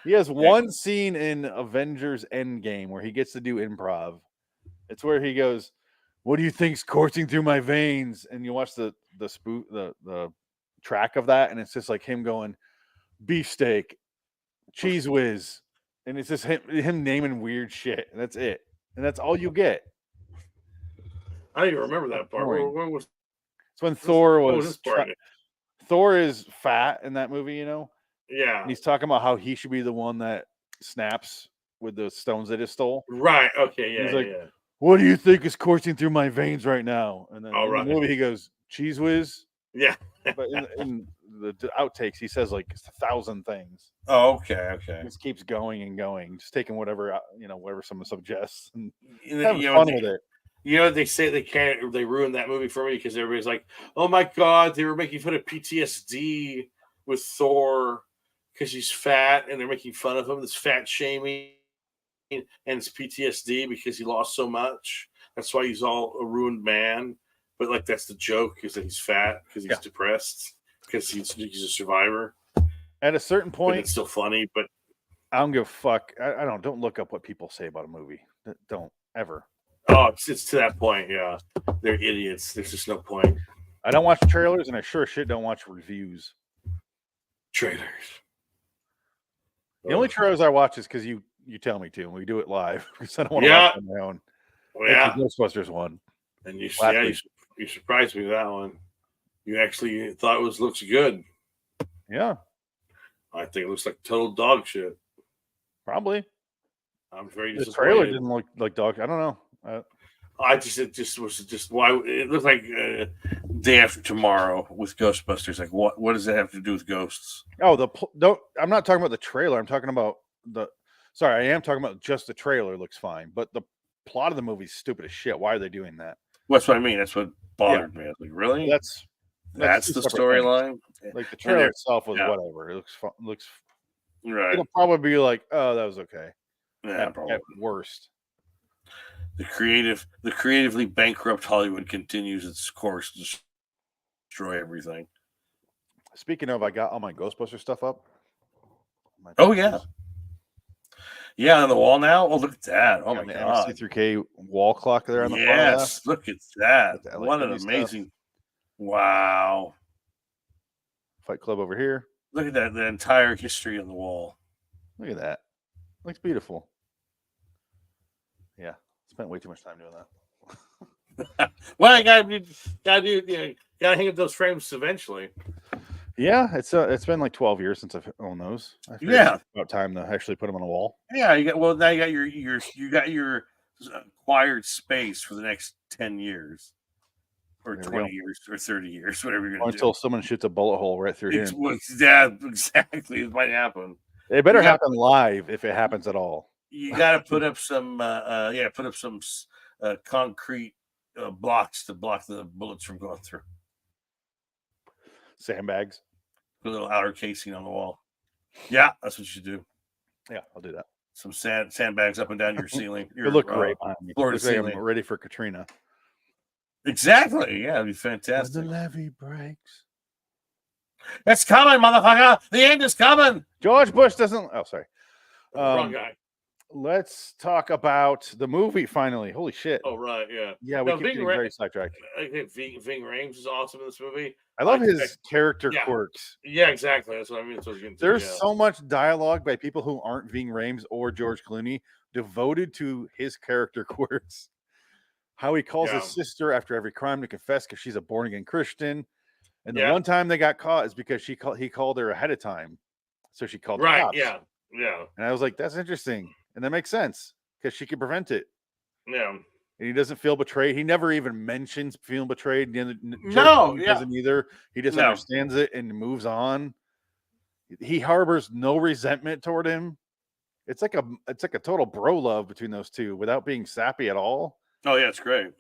He has one scene in Avengers Endgame where he gets to do improv. It's where he goes, "What do you think's coursing through my veins?" And you watch the track of that, and it's just like him going, "Beefsteak, cheese whiz," and it's just him naming weird shit, and that's it, and that's all you get. I don't even remember that part. When was? It's when Thor was. Thor is fat in that movie, Yeah. And he's talking about how he should be the one that snaps with the stones that he stole. Right. Okay. Yeah. He's like, "What do you think is coursing through my veins right now?" And then in the movie he goes, "Cheese whiz." Yeah. But in the outtakes he says like 1,000 things. Oh, okay. He just keeps going and going, just taking whatever whatever someone suggests and having fun with it. They say they ruined that movie for me because everybody's like, "Oh my God, they were making fun of PTSD with Thor because he's fat, and they're making fun of him. This fat shaming, and it's PTSD because he lost so much. That's why he's all a ruined man. But like that's the joke is that he's fat because he's depressed because he's a survivor. At a certain But point, it's still funny. But I don't give a fuck. I don't look up what people say about a movie. Don't ever. oh, it's to that point. Yeah, they're idiots. There's just no point. I don't watch trailers, and I sure shit don't watch reviews. Trailers. The only trailers I watch is because you tell me to, and we do it live because I don't want to Yeah. watch it on my own. Well, yeah, Like the Ghostbusters one. and you Last yeah week. you surprised me with that one. You actually thought it looks good. Yeah, I think it looks like total dog shit. probably. I'm very The disappointed. trailer didn't look like dog. I don't know. It was just why it looked like Day After Tomorrow with Ghostbusters. Like what does that have to do with ghosts? Oh, no, I'm not talking about the trailer. I'm talking about Sorry, I am talking about just the trailer. Looks fine, but the plot of the movie is stupid as shit. Why are they doing that? That's what I mean. That's what bothered me. I was like, really? That's That's two the separate things. storyline. Like the trailer they're- itself was yeah. whatever. It looks fun. Right. It'll probably be like, oh, that was okay. Yeah, At probably. worst. The creatively bankrupt Hollywood continues its course to destroy everything. Speaking of, I got all my Ghostbuster stuff up. Oh yeah. Yeah, on the wall now. Oh, look at that! Oh Yeah, my the god! MC3K wall clock there on the front. Yes, look at that! With the What an LED stuff. amazing! Wow! Fight Club over here. Look at that! The entire history on the wall. Look at that. Looks beautiful. Yeah, spent way too much time doing that. Well, you gotta hang up those frames eventually. Yeah, it's been like 12 years since I've owned those. I figured Yeah. it's about time to actually put them on the wall. Yeah, now you got your acquired space for the next 10 years, or There we 20 go. years, or 30 years, whatever you're gonna Until someone shoots a bullet hole right through here. Yeah, exactly. It might happen. It better you got- happen live if it happens at all. You got to put up some concrete blocks to block the bullets from going through. Sandbags. Put a little outer casing on the wall. Yeah, that's what you should do. Yeah, I'll do that. Some sandbags up and down your ceiling. It look great behind me. floor to Looks like I'm ceiling. ready for Katrina. Exactly. Yeah, it'd be As fantastic. the levee breaks. It's coming, motherfucker. The end is coming. George Bush doesn't. Oh, sorry. Wrong guy. Let's talk about the movie finally. Holy shit. Oh, right. Yeah. Yeah, we No, keep Ving getting Rhames- very sidetracked. I think Ving Rhames is awesome in this movie. I love I- his character yeah. quirks. Yeah, exactly. That's what I mean. That's what I was getting to, There's yeah. so much dialogue by people who aren't Ving Rhames or George Clooney devoted to his character quirks. How he calls his Yeah. sister after every crime to confess because she's a born again Christian. And the Yeah. one time they got caught is because he called her ahead of time. So she called the Right. cops. Yeah. Yeah. And I was like, that's interesting. And that makes sense because she could prevent it. Yeah. And he doesn't feel betrayed. He never even mentions feeling betrayed. George No, Clooney yeah. doesn't either. He just No. understands it and moves on. He harbors no resentment toward him. It's like a total bro love between those two without being sappy at all. Oh, yeah. It's great.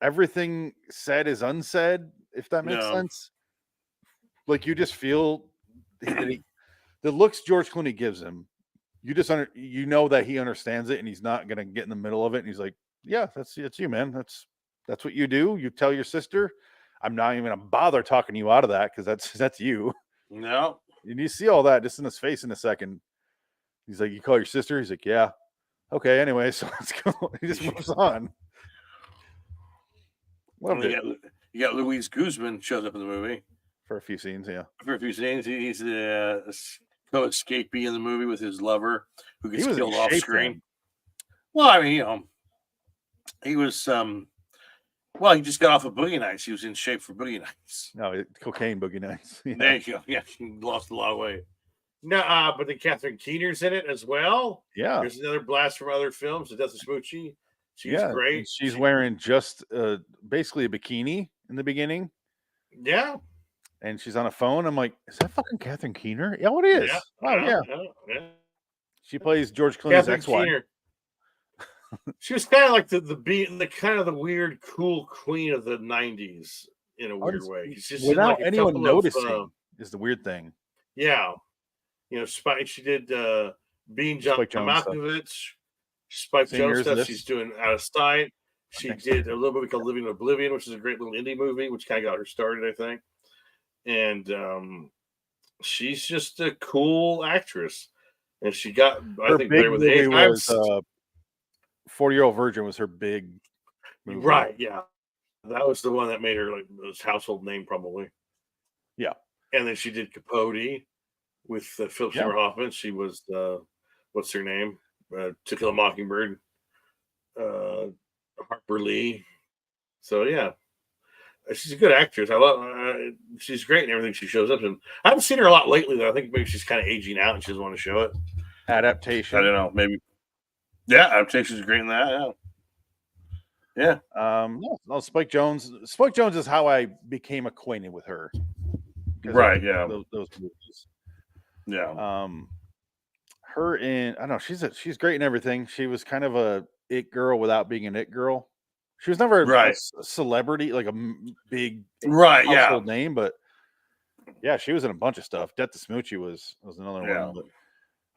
Everything said is unsaid, if that makes No. sense. Like you just feel the looks George Clooney gives him. You just you know that he understands it and he's not gonna get in the middle of it. And he's like, yeah, that's you, man. That's what you do. You tell your sister, I'm not even gonna bother talking you out of that because that's you. No. And you see all that just in his face in a second. He's like, you call your sister? He's like, yeah. Okay, anyway, so let's go. He just moves on. Loved it. You got Luis Guzman shows up in the movie For a few scenes, yeah. for a few scenes. He's the co-escapee in the movie with his lover who gets was in killed off shape screen. then. Well, I mean, he was he just got off of Boogie Nights. He was in shape for Boogie Nights. No, cocaine boogie nights. Yeah. There you go. Yeah, he lost a lot of weight. No, but then Catherine Keener's in it as well. Yeah. There's another blast from other films. The Death of Smoochie. She's Yeah, great. and she's wearing just basically a bikini in the beginning, Yeah. and she's on a phone. I'm like, is that fucking Catherine Keener? Yeah, it is. Yeah. Oh yeah, yeah. she plays George Clooney's Catherine ex-wife. Keener. She was kind of like the kind of the weird, cool queen of the '90s in a weird way. She's just in, Without like, a anyone couple of, noticing is the weird thing. yeah. Spike. She did Being John Spike Jonze stuff. Malkovich, Spike Same year Jonze as stuff. this? She's doing Out of Sight. She Next did a little movie called Living in Oblivion, which is a great little indie movie, which kind of got her started, I think. And she's just a cool actress, and she got, I Her think, big better with movie age. was 40-Year-Old Virgin was her big movie. Right, yeah, that was the one that made her like this household name, probably. Yeah. And then she did Capote with Philip Yeah. Seymour Hoffman. She was what's her name? To Kill a Mockingbird. Harper Lee. So yeah, she's a good actress. I love. She's great in everything she shows up in. I haven't seen her a lot lately, though. I think maybe she's kind of aging out and she doesn't want to show it. Adaptation. I don't know. Maybe. Yeah, Adaptation's great in that. Yeah. No, Spike Jonze. Spike Jonze is how I became acquainted with her. Right. Yeah. Those movies. Yeah. Her in, I don't know, she's great in everything. She was kind of a it girl without being an it girl. She was never a celebrity, like a big household name, but yeah, she was in a bunch of stuff. Death to Smoochie was another one. But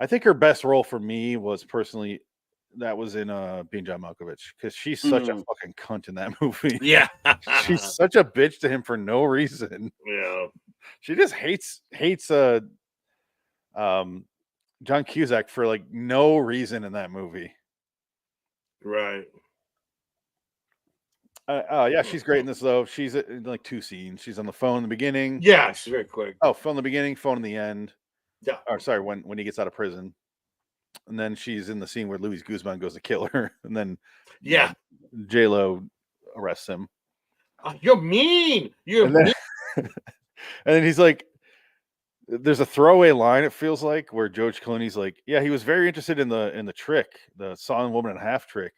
I think her best role for me was personally that was in Being John Malkovich, because she's such a fucking cunt in that movie. Yeah. She's such a bitch to him for no reason. Yeah. She just hates John Cusack for like no reason in that movie. Right. Yeah, she's great in this though. She's in like 2 scenes. She's on the phone in the beginning. Yeah, she's very quick. Oh, phone in the beginning, phone in the end. Yeah. Or sorry, when he gets out of prison. And then she's in the scene where Luis Guzman goes to kill her. And then J-Lo arrests him. You're mean. You're mean. And then he's like, there's a throwaway line, it feels like, where George Clooney's like, yeah, he was very interested in the trick, the sawing woman in half trick.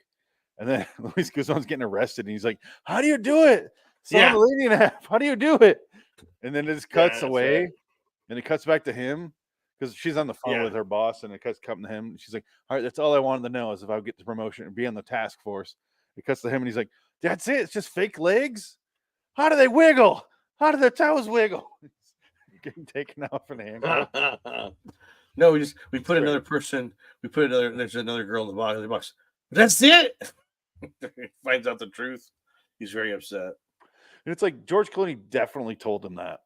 And then Luis Guzman's getting arrested, and he's like, how do you do it? Sawing the lady in half. How do you do it? And then it just cuts away, and it cuts back to him, because she's on the phone with her boss, and it cuts to him. And she's like, all right, that's all I wanted to know is if I would get the promotion and be on the task force. It cuts to him, and he's like, that's it? It's just fake legs? How do they wiggle? How do their toes wiggle? Getting taken out for the handcuff. No, we put another person. There's another girl in the box. That's it. He finds out the truth. He's very upset. And it's like George Clooney definitely told him that.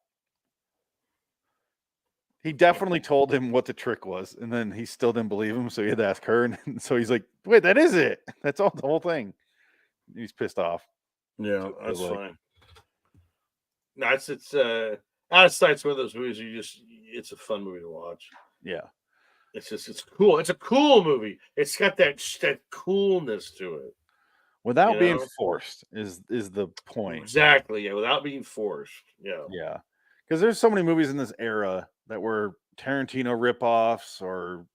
He definitely told him what the trick was, and then he still didn't believe him, so he had to ask her. And so he's like, "Wait, that is it? That's all the whole thing." He's pissed off. Yeah, that's fine. No, it's Out of Sight's one of those movies it's a fun movie to watch. Yeah. It's cool. It's a cool movie. It's got that coolness to it. Without being forced is the point. Exactly. Yeah, without being forced. Yeah. Yeah. Because there's so many movies in this era that were Tarantino ripoffs or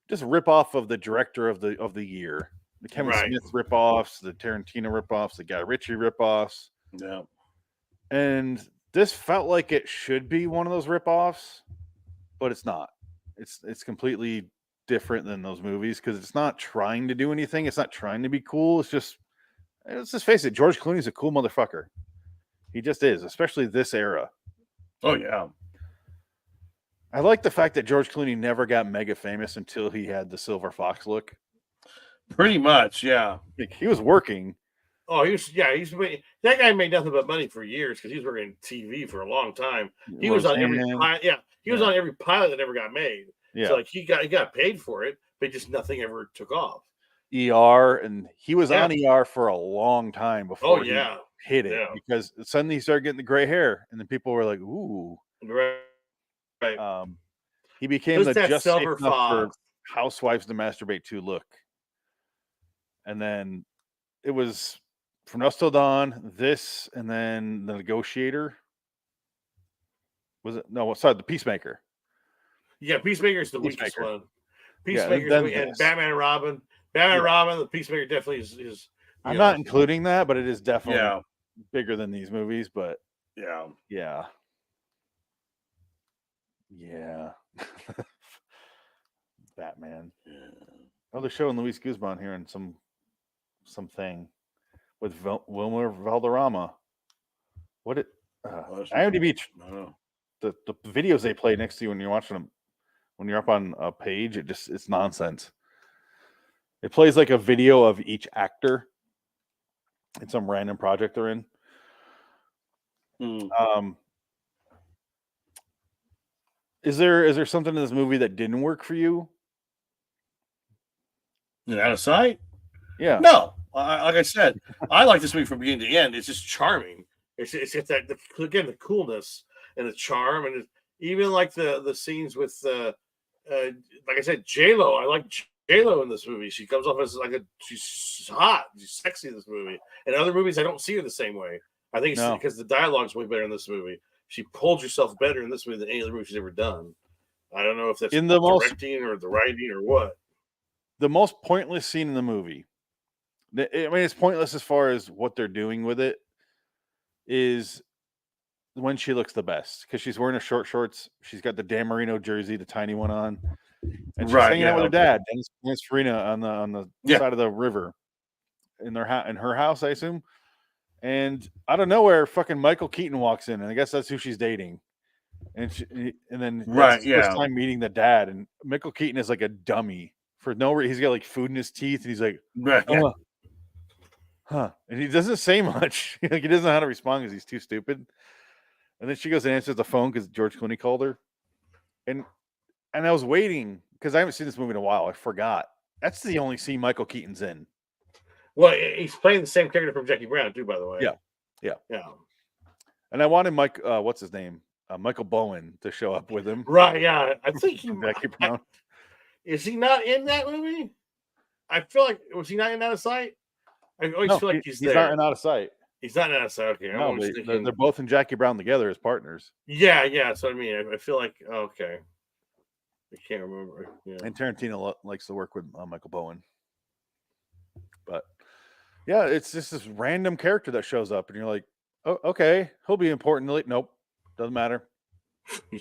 just ripoff of the director of the year. The Kevin Smith ripoffs, the Tarantino ripoffs, the Guy Ritchie ripoffs. Yeah. And this felt like it should be one of those ripoffs, but it's not. It's completely different than those movies because it's not trying to do anything. It's not trying to be cool. Let's just face it. George Clooney's a cool motherfucker. He just is, especially this era. Oh yeah. I like the fact that George Clooney never got mega famous until he had the Silver Fox look. Pretty much, yeah. Like, he was working. Oh, that guy made nothing but money for years because he was working TV for a long time. He was on every on every pilot that ever got made. Yeah. So like he got paid for it, but just nothing ever took off. ER, and he was on ER for a long time before he hit it because suddenly he started getting the gray hair, and then people were like, "Ooh." Right. He became the just safe enough for housewives to masturbate to look. And then it was From Dusk Till Dawn, this, and then The Negotiator. Was it? No, sorry, The Peacemaker. Yeah, Peacemaker's the weakest one. Peacemaker's and Batman and Robin. Robin, The Peacemaker definitely is I'm not including that, but it is definitely bigger than these movies, but yeah. Batman. Yeah. Oh, they're showing Luis Guzman here in something with Wilmer Valderrama. What it IMDb the videos they play next to you when you're watching them. when you're up on a page, it's nonsense. It plays like a video of each actor in some random project they're in. Is there something in this movie that didn't work for you? Out of sight? Yeah. No, like I said, I like this movie from beginning to end. It's just charming. It's got that the coolness and the charm, and even like the scenes with like I said, J-Lo. I like J-Lo in this movie. She comes off as she's hot, she's sexy in this movie. In other movies, I don't see her the same way. I think it's because the dialogue's way better in this movie. She holds herself better in this movie than any other movie she's ever done. I don't know if that's in the directing or the writing or what. The most pointless scene in the movie. I mean, it's pointless as far as what they're doing with it. Is when she looks the best because she's wearing her short shorts. She's got the Dan Marino jersey, the tiny one on, and she's hanging out with her dad, Dennis Farina, on the side of the river in her house, I assume. And out of nowhere, fucking Michael Keaton walks in, and I guess that's who she's dating. And then that's his first time meeting the dad, and Michael Keaton is like a dummy for no reason. He's got like food in his teeth, and he's like, huh, and he doesn't say much. Like he doesn't know how to respond because he's too stupid. And then she goes and answers the phone because George Clooney called her, and I was waiting because I haven't seen this movie in a while. I forgot that's the only scene Michael Keaton's in. Well, he's playing the same character from Jackie Brown too, by the way. Yeah. And I wanted Mike, what's his name, Michael Bowen, to show up with him. Right? Yeah, I think Jackie Brown. Is he not in that movie? I feel like was he not in Out of Sight? I always feel like he's there. He's not in Out of Sight. He's not in Out of Sight. Okay, no, they're both in Jackie Brown together as partners. Yeah, that's what I mean. I feel like okay. I can't remember. Yeah. And Tarantino likes to work with Michael Bowen. But yeah, it's just this random character that shows up, and you're like, oh, okay, he'll be important. Like, nope, doesn't matter.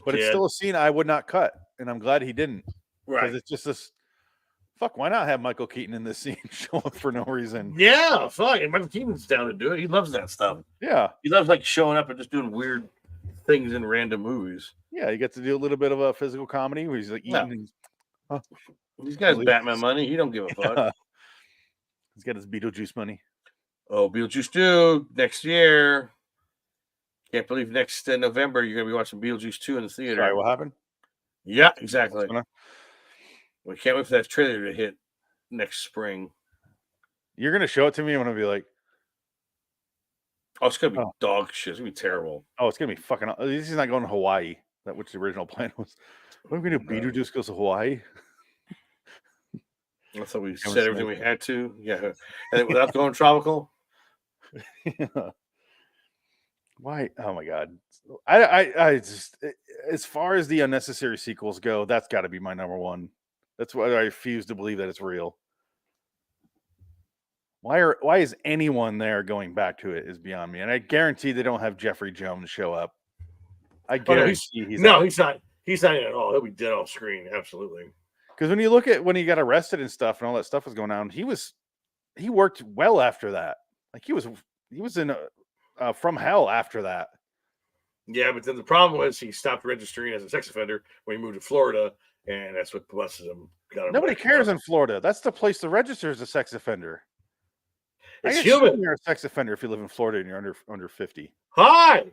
But it's still a scene I would not cut, and I'm glad he didn't. Right. Because it's just this. Fuck, why not have Michael Keaton in this scene show up for no reason? Yeah, fuck. And Michael Keaton's down to do it. He loves that stuff. Yeah. He loves like showing up and just doing weird things in random movies. Yeah, he gets to do a little bit of a physical comedy where he's like eating. He's got his Batman money. He don't give a fuck. He's got his Beetlejuice money. Oh, Beetlejuice 2 next year. Can't believe next November you're going to be watching Beetlejuice 2 in the theater. Sorry, what happened? Yeah, exactly. We can't wait for that trailer to hit next spring. You're going to show it to me. I'm going to be like, oh, it's going to be dog shit. It's going to be terrible. Oh, it's going to be fucking. He's not going to Hawaii. Which the original plan was. What are we going to do? Beetlejuice goes to Hawaii? I thought we said everything we had to. Yeah. And without going tropical? Yeah. Why? Oh my God. I just, as far as the unnecessary sequels go, that's got to be my number one. That's why I refuse to believe that it's real. Why is anyone there going back to it is beyond me. And I guarantee they don't have Jeffrey Jones show up. I guarantee he's not. He's not in at all. He'll be dead off screen. Absolutely. Because when you look at when he got arrested and stuff and all that stuff was going on, he worked well after that. Like he was in From Hell after that. Yeah, but then the problem was he stopped registering as a sex offender when he moved to Florida, and that's what busted him. Nobody cares in Florida. That's the place to register as a sex offender. It's human. You're a sex offender if you live in Florida and you're under 50. Hi,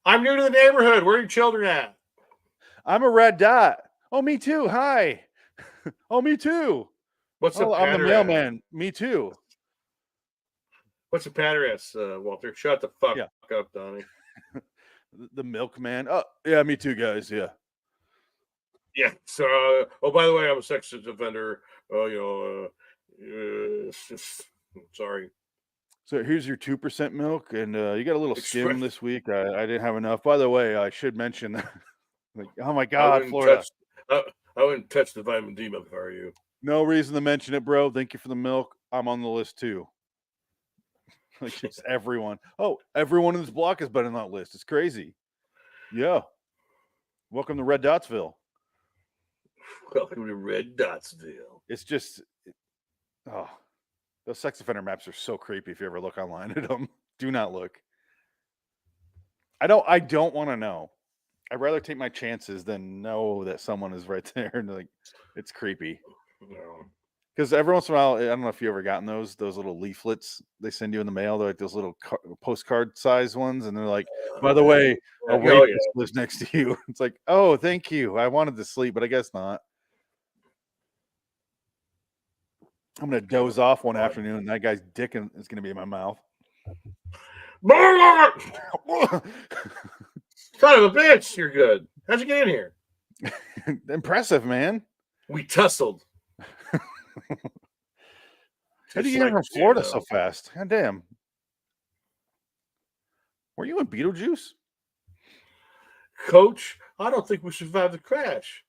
I'm new to the neighborhood. Where are your children at? I'm a red dot. Oh, me too. Hi. Oh, me too. What's the I'm the mailman. Me too. What's the address, Walter? Shut the fuck up, Donnie. The milkman. Oh, yeah, me too, guys. Yeah. Yeah. So, by the way, I'm a sex offender. Sorry. So here's your 2% milk, and you got a little skim this week. I didn't have enough. By the way, I should mention that. Like, oh my God, Florida. I wouldn't touch the vitamin D milk if I were you. No reason to mention it, bro. Thank you for the milk. I'm on the list too. Like just everyone. Oh, everyone in this block has been on that list. It's crazy. Yeah. Welcome to Red Dotsville. Welcome to Red Dotsville. It's just, those sex offender maps are so creepy. If you ever look online at them, do not look. I don't want to know. I'd rather take my chances than know that someone is right there and like it's creepy. No. Because every once in a while, I don't know if you ever gotten those little leaflets they send you in the mail. They're like those little postcard size ones, and they're like, by the way, a Oh, rapist lives next to you. It's like, oh, thank you. I wanted to sleep, but I guess not. I'm gonna doze off one afternoon, and that guy's dick is gonna be in my mouth. Son of a bitch, you're good. How'd you get in here? Impressive, man. We tussled. How do you get from Florida so fast? God damn. Were you in Beetlejuice? Coach, I don't think we survived the crash.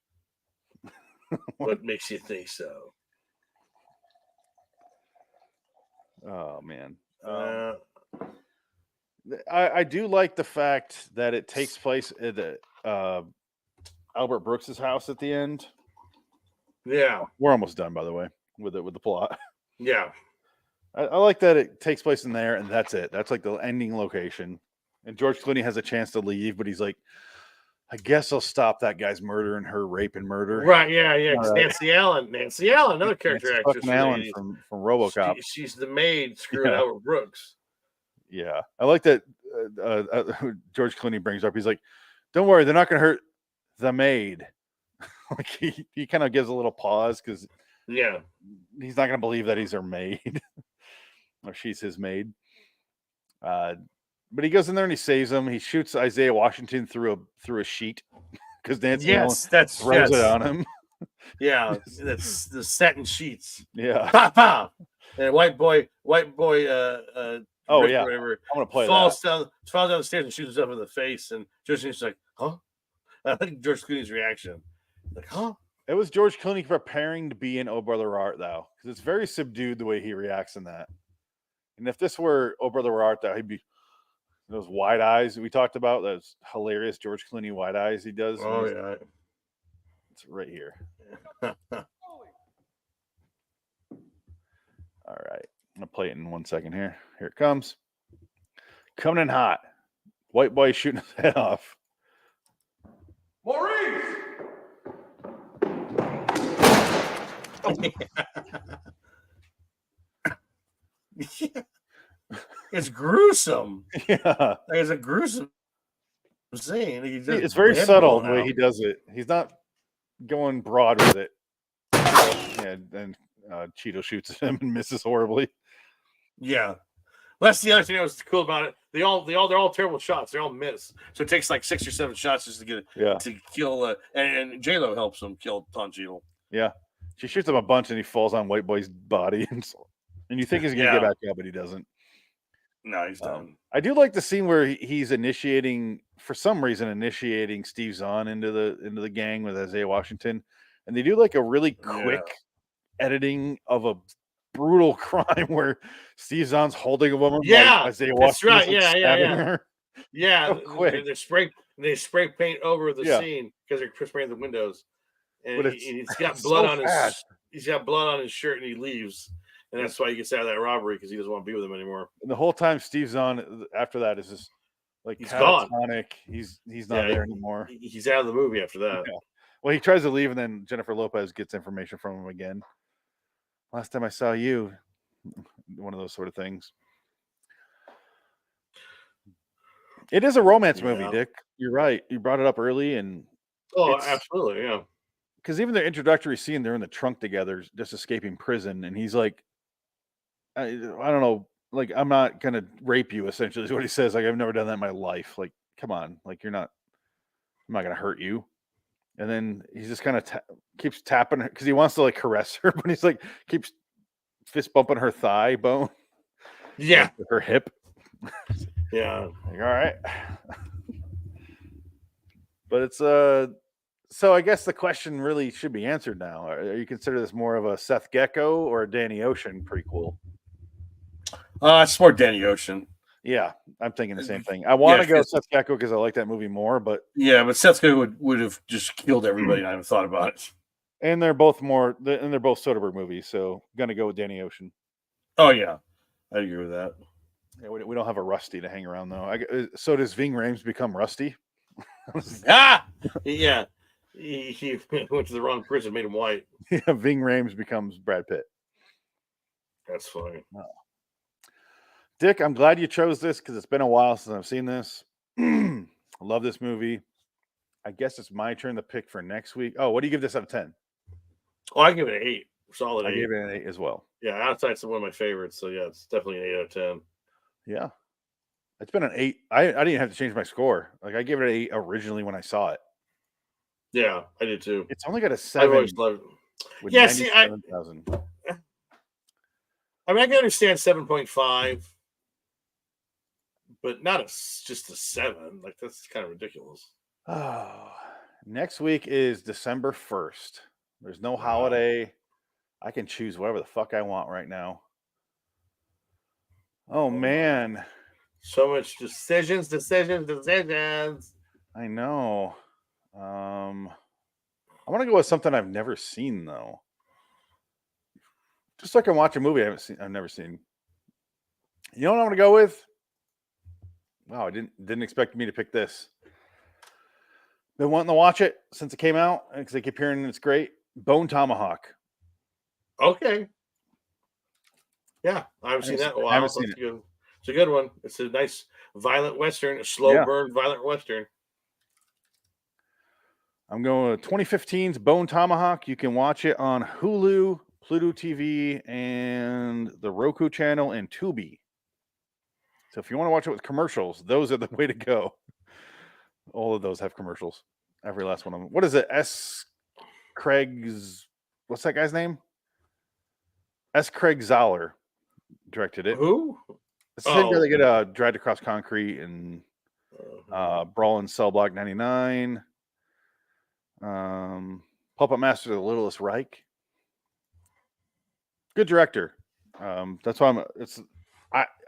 What makes you think so? Oh, man. I do like the fact that it takes place at the, Albert Brooks's house at the end. Yeah. We're almost done, by the way, with the plot. Yeah. I like that it takes place in there, and that's it. That's like the ending location. And George Clooney has a chance to leave, but he's like, I guess I'll stop that guy's murder and her rape and murder. Right, yeah. Right. Nancy Allen, another character actress. Allen from RoboCop. She's the maid screwing Albert Brooks. Yeah, I like that George Clooney brings up. He's like, don't worry, they're not going to hurt the maid. Like he kind of gives a little pause because he's not going to believe that he's her maid or she's his maid. But he goes in there and he saves him. He shoots Isaiah Washington through a sheet because Nancy Allen throws it on him. Yeah, that's the satin sheets. Yeah, pop pop. And white boy. Oh yeah, whatever. I'm gonna play falls down the stairs and shoots himself in the face. And George Clooney's like, huh? I think George Clooney's reaction, like, huh? It was George Clooney preparing to be in Oh Brother Art, though, because it's very subdued the way he reacts in that. And if this were Oh Brother Art, though, he'd be those wide eyes we talked about. Those hilarious George Clooney wide eyes he does. Oh yeah, it's right here. All right. I'm going to play it in 1 second here. Here it comes. Coming in hot. White boy shooting his head off. Maurice! It's gruesome. Yeah. It's a gruesome scene. It's very subtle the way he does it. He's not going broad with it. Yeah, and Cheeto shoots at him and misses horribly. Yeah, that's the other thing that was cool about it. They're all terrible shots. They all miss. So it takes like 6 or 7 shots just to get to kill. And J-Lo helps him kill Don Cheadle. Yeah, she shoots him a bunch, and he falls on White Boy's body, and you think he's gonna get back up, but he doesn't. No, he's done. I do like the scene where he's for some reason initiating Steve Zahn into the gang with Isaiah Washington, and they do like a really quick editing of a brutal crime where Steve Zahn's holding a woman. Yeah, like Isaiah Washington's right. Her. Yeah, so quick. They spray paint over the scene because they're spraying the windows, and he's got blood on his. He's got blood on his shirt, and he leaves, and that's why he gets out of that robbery because he doesn't want to be with him anymore. And the whole time, Steve Zahn after that is just like he's gone. He's not there anymore. He's out of the movie after that. Yeah. Well, he tries to leave, and then Jennifer Lopez gets information from him again. Last time I saw you, one of those sort of things. It is a romance movie, Dick. You're right. You brought it up early, and absolutely, yeah. Because even the introductory scene, they're in the trunk together, just escaping prison, and he's like, I don't know, like, I'm not gonna rape you. Essentially, is what he says. Like, I've never done that in my life. Like, come on, like, I'm not gonna hurt you. And then he just kind of keeps tapping her because he wants to like caress her, but he's like keeps fist bumping her thigh bone. Yeah, like, her hip. Yeah. Like, all right. But it's so I guess the question really should be answered now. Are you consider this more of a Seth Gecko or a Danny Ocean prequel? It's more Danny Ocean. Yeah, I'm thinking the same thing. I want to go Seth Gecko because I like that movie more, but Seth Gecko would have just killed everybody. I haven't thought about it. And they're both they're both Soderbergh movies, so gonna go with Danny Ocean. Oh yeah, I agree with that. Yeah, we don't have a Rusty to hang around though. So does Ving Rhames become Rusty? Yeah. He went to the wrong prison, made him white. Yeah, Ving Rhames becomes Brad Pitt. That's funny. Dick, I'm glad you chose this because it's been a while since I've seen this. I love this movie. I guess it's my turn to pick for next week. Oh, what do you give this out of 10? Oh, I give it an 8. Solid 8. I gave it an 8 as well. Yeah, Outside's one of my favorites. So, yeah, it's definitely an 8 out of 10. Yeah. It's been an 8. I didn't even have to change my score. Like, I gave it an 8 originally when I saw it. Yeah, I did too. It's only got a 7. I've always loved it. Yeah, see, I mean, I can understand 7.5, but not just a 7. Like, that's kind of ridiculous. Oh, next week is December 1st. There's no holiday. I can choose whatever the fuck I want right now. Oh, man. So much decisions. I know. I want to go with something I've never seen, though. Just so I can watch a movie I've never seen. You know what I'm going to go with? Wow, I didn't expect me to pick this. Been wanting to watch it since it came out because I keep hearing it's great. Bone Tomahawk. Okay. Yeah, I haven't seen that in a while. It's a good one. It's a nice violent Western, a slow burn violent Western. I'm going with 2015's Bone Tomahawk. You can watch it on Hulu, Pluto TV, and the Roku channel and Tubi. So if you want to watch it with commercials, those are the way to go. All of those have commercials. Every last one of them. What is it? What's that guy's name? S. Craig Zoller directed it. Who? It's the same guy that get dragged across concrete and Brawl in Cell Block 99. Puppet Master of the Littlest Reich. Good director. That's why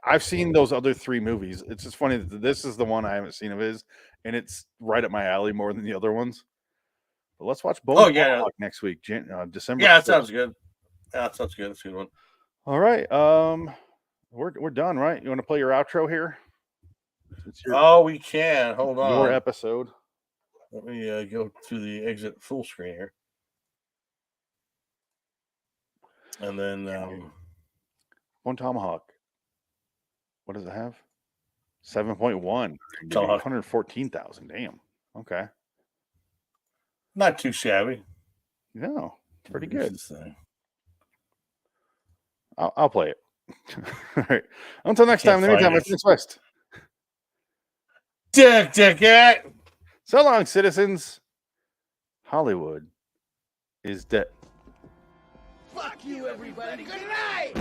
I've seen those other 3 movies. It's just funny that this is the one I haven't seen of his, and it's right up my alley more than the other ones. But let's watch Bone Tomahawk next week, December. Yeah, that sounds good. Yeah, that sounds good. That's a good one. All right. We're done, right? You want to play your outro here? We can. Hold on. Your episode. Let me go to the exit full screen here. And then Bone Tomahawk. What does it have? 7.1. 114,000. Damn. Okay. Not too shabby. No, pretty good. I'll play it. All right. Until next time. In the meantime, it's West. Dick. So long, citizens. Hollywood is dead. Fuck you, everybody. Good night.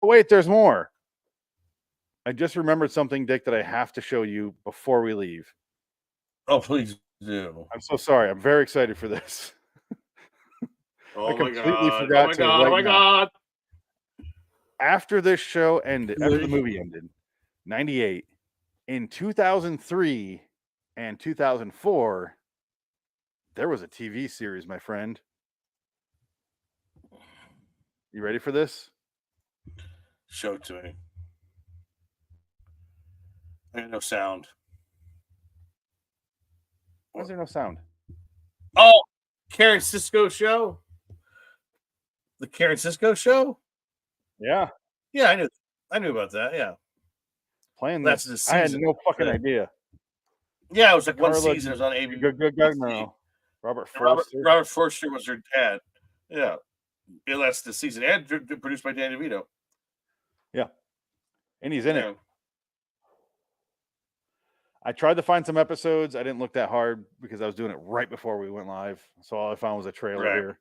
Wait, there's more. I just remembered something, Dick, that I have to show you before we leave. Oh, please do. I'm so sorry. I'm very excited for this. I completely forgot to. Oh my god! After this show ended, after the movie ended, 98, in 2003 and 2004, there was a TV series, my friend. You ready for this? Show it to me. I got no sound. Why is there no sound? Oh, Karen Cisco show? The Karen Cisco show? Yeah. Yeah, I knew about that. Yeah. Playing that's this. I had no fucking idea. Yeah, it was like one season. It was on ABC. Good. No. Robert Forster. Robert Forster was her dad. Yeah. That's the season. And produced by Danny DeVito. Yeah. And he's in it. I tried to find some episodes. I didn't look that hard because I was doing it right before we went live. So all I found was a trailer here.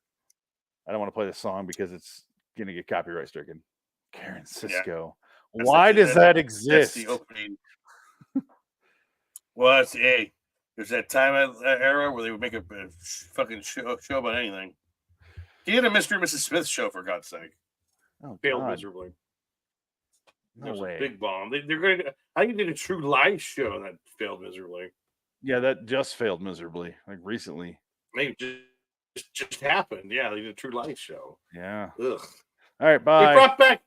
I don't want to play the song because it's going to get copyright stricken. Karen Cisco. Yeah. Why does that exist? That's the opening. Well, there's that time era where they would make a fucking show about anything. He had a Mr. and Mrs. Smith show, for God's sake. Oh, failed miserably. No way. Big bomb. They're going to. I did a True Lies show that failed miserably. Yeah, that just failed miserably, like recently. Maybe just happened. Yeah, they did a True Lies show. Yeah. Ugh. All right, bye.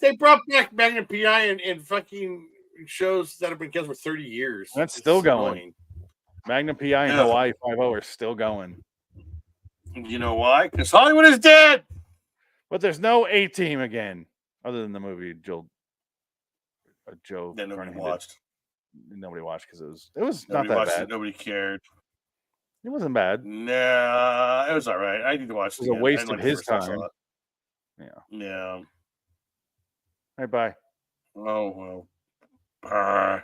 They brought back Magnum PI and fucking shows that have been canceled for 30 years. That's It's still going. annoying. Magnum PI and Hawaii 5-0 are still going. You know why? Because Hollywood is dead. But there's no A-Team again, other than the movie Joe That nobody Carnahan watched. Nobody watched because it was Nobody not that watched bad. it. Nobody cared. It wasn't bad. Nah, it was all right. I need to watch it. It was a waste of his first time. time. Yeah. Yeah. All right, bye. Oh well.